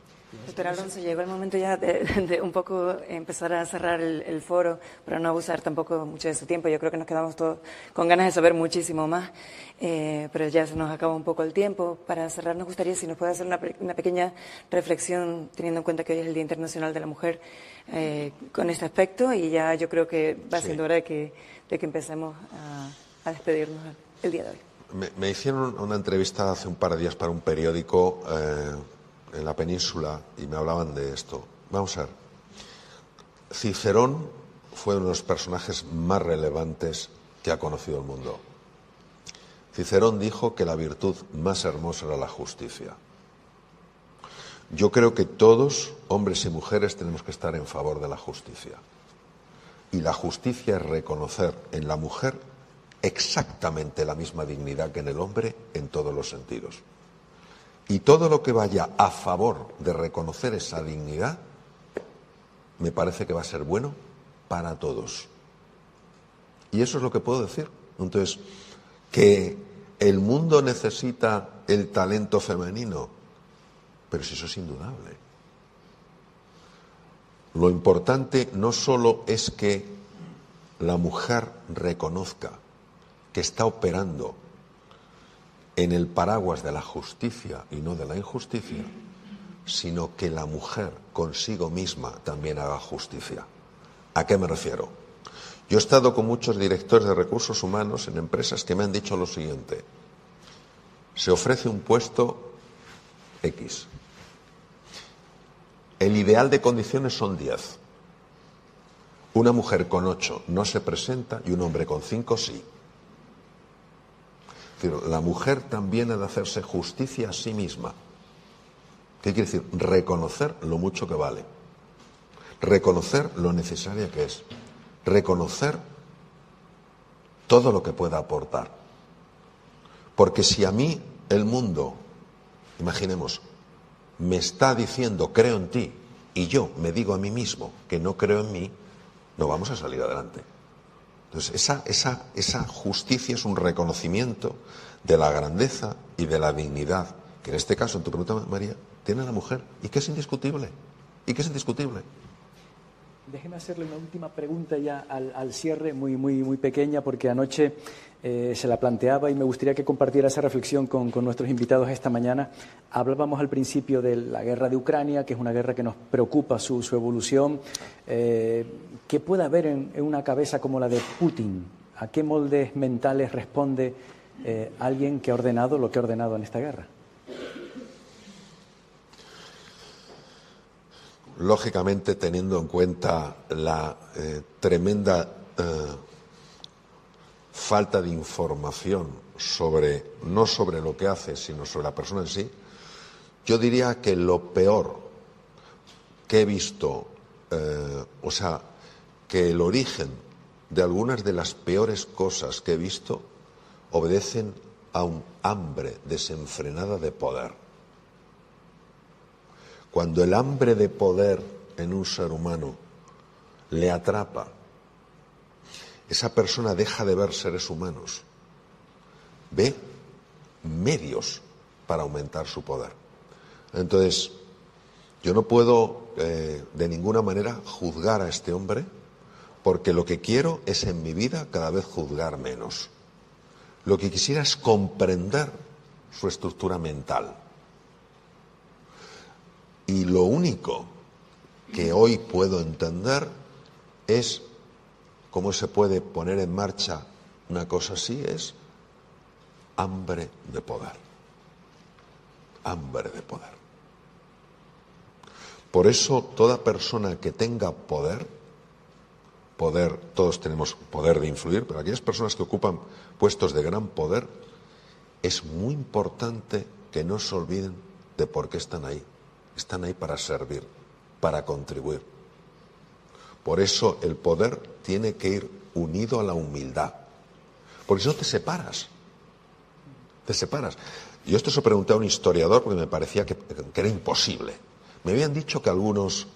Doctor Alonso, llegó el momento ya de un poco empezar a cerrar el foro para no abusar tampoco mucho de su tiempo. Yo creo que nos quedamos todos con ganas de saber muchísimo más, pero ya se nos acaba un poco el tiempo. Para cerrar, nos gustaría si nos puede hacer una pequeña reflexión, teniendo en cuenta que hoy es el Día Internacional de la Mujer, con este aspecto, y ya yo creo que va siendo hora de que empecemos a despedirnos el día de hoy. Me hicieron una entrevista hace un par de días para un periódico en la península y me hablaban de esto. Vamos a ver. Cicerón fue uno de los personajes más relevantes que ha conocido el mundo. Cicerón dijo que la virtud más hermosa era la justicia. Yo creo que todos, hombres y mujeres, tenemos que estar en favor de la justicia. Y la justicia es reconocer en la mujer exactamente la misma dignidad que en el hombre en todos los sentidos. Y todo lo que vaya a favor de reconocer esa dignidad, me parece que va a ser bueno para todos. Y eso es lo que puedo decir. Entonces, que el mundo necesita el talento femenino, pero si eso es indudable. Lo importante no solo es que la mujer reconozca que está operando en el paraguas de la justicia y no de la injusticia, sino que la mujer consigo misma también haga justicia. ¿A qué me refiero? Yo he estado con muchos directores de recursos humanos en empresas que me han dicho lo siguiente: se ofrece un puesto X. El ideal de condiciones son 10. Una mujer con 8 no se presenta y un hombre con 5 sí. Es decir, la mujer también ha de hacerse justicia a sí misma. ¿Qué quiere decir? Reconocer lo mucho que vale. Reconocer lo necesaria que es. Reconocer todo lo que pueda aportar. Porque si a mí el mundo, imaginemos, me está diciendo creo en ti y yo me digo a mí mismo que no creo en mí, no vamos a salir adelante. Entonces esa justicia es un reconocimiento de la grandeza y de la dignidad que en este caso, en tu pregunta, María, tiene la mujer y que es indiscutible. ¿Y qué es indiscutible? Déjeme hacerle una última pregunta ya al cierre, muy pequeña, porque anoche se la planteaba y me gustaría que compartiera esa reflexión con nuestros invitados esta mañana. Hablábamos al principio de la guerra de Ucrania, que es una guerra que nos preocupa su evolución. ¿Qué puede haber en una cabeza como la de Putin? ¿A qué moldes mentales responde alguien que ha ordenado lo que ha ordenado en esta guerra? Lógicamente, teniendo en cuenta la tremenda falta de información no sobre lo que hace, sino sobre la persona en sí, yo diría que lo peor que he visto, que el origen de algunas de las peores cosas que he visto obedecen a un hambre desenfrenada de poder. Cuando el hambre de poder en un ser humano le atrapa, esa persona deja de ver seres humanos, ve medios para aumentar su poder. Entonces, yo no puedo de ninguna manera juzgar a este hombre, porque lo que quiero es en mi vida cada vez juzgar menos. Lo que quisiera es comprender su estructura mental. Y lo único que hoy puedo entender es cómo se puede poner en marcha una cosa así, es hambre de poder. Hambre de poder. Por eso toda persona que tenga poder, todos tenemos poder de influir, pero aquellas personas que ocupan puestos de gran poder, es muy importante que no se olviden de por qué están ahí. Están ahí para servir, para contribuir. Por eso el poder tiene que ir unido a la humildad, porque si no te separas. Te separas. Yo esto se lo pregunté a un historiador porque me parecía que era imposible. Me habían dicho que algunos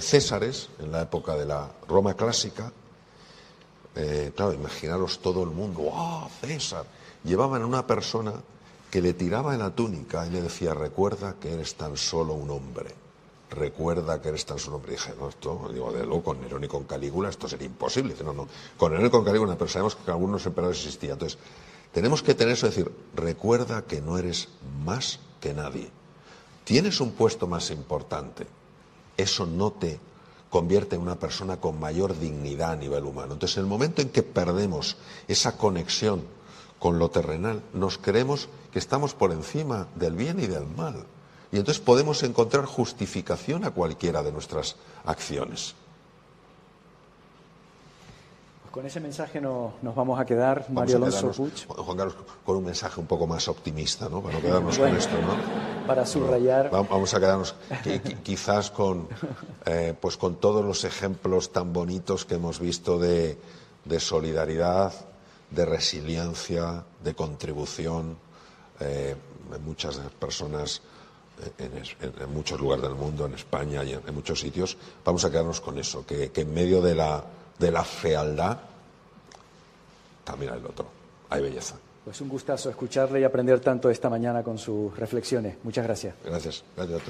césares, en la época de la Roma clásica, claro, imaginaros todo el mundo, ¡wow, César! Llevaban a una persona que le tiraba en la túnica y le decía, recuerda que eres tan solo un hombre. Recuerda que eres tan solo un hombre. Y dije, no, esto, digo, de luego, con Nerón y con Calígula esto sería imposible. Dice, no, con Nerón y con Calígula, pero sabemos que algunos emperadores existían. Entonces, tenemos que tener eso, decir, recuerda que no eres más que nadie. Tienes un puesto más importante. Eso no te convierte en una persona con mayor dignidad a nivel humano. Entonces, en el momento en que perdemos esa conexión con lo terrenal, nos creemos que estamos por encima del bien y del mal. Y entonces podemos encontrar justificación a cualquiera de nuestras acciones. Con ese mensaje nos vamos a quedar, Mario Alonso Puig. Juan Carlos, con un mensaje un poco más optimista, ¿no? Para no quedarnos con esto, ¿no? Para subrayar. Vamos a quedarnos quizás con todos los ejemplos tan bonitos que hemos visto de solidaridad, de resiliencia, de contribución. Muchas personas en muchos lugares del mundo, en España y en muchos sitios, vamos a quedarnos con eso, que en medio de la fealdad también hay el otro, hay belleza. Pues un gustazo escucharle y aprender tanto esta mañana con sus reflexiones. Muchas gracias. Gracias a todos.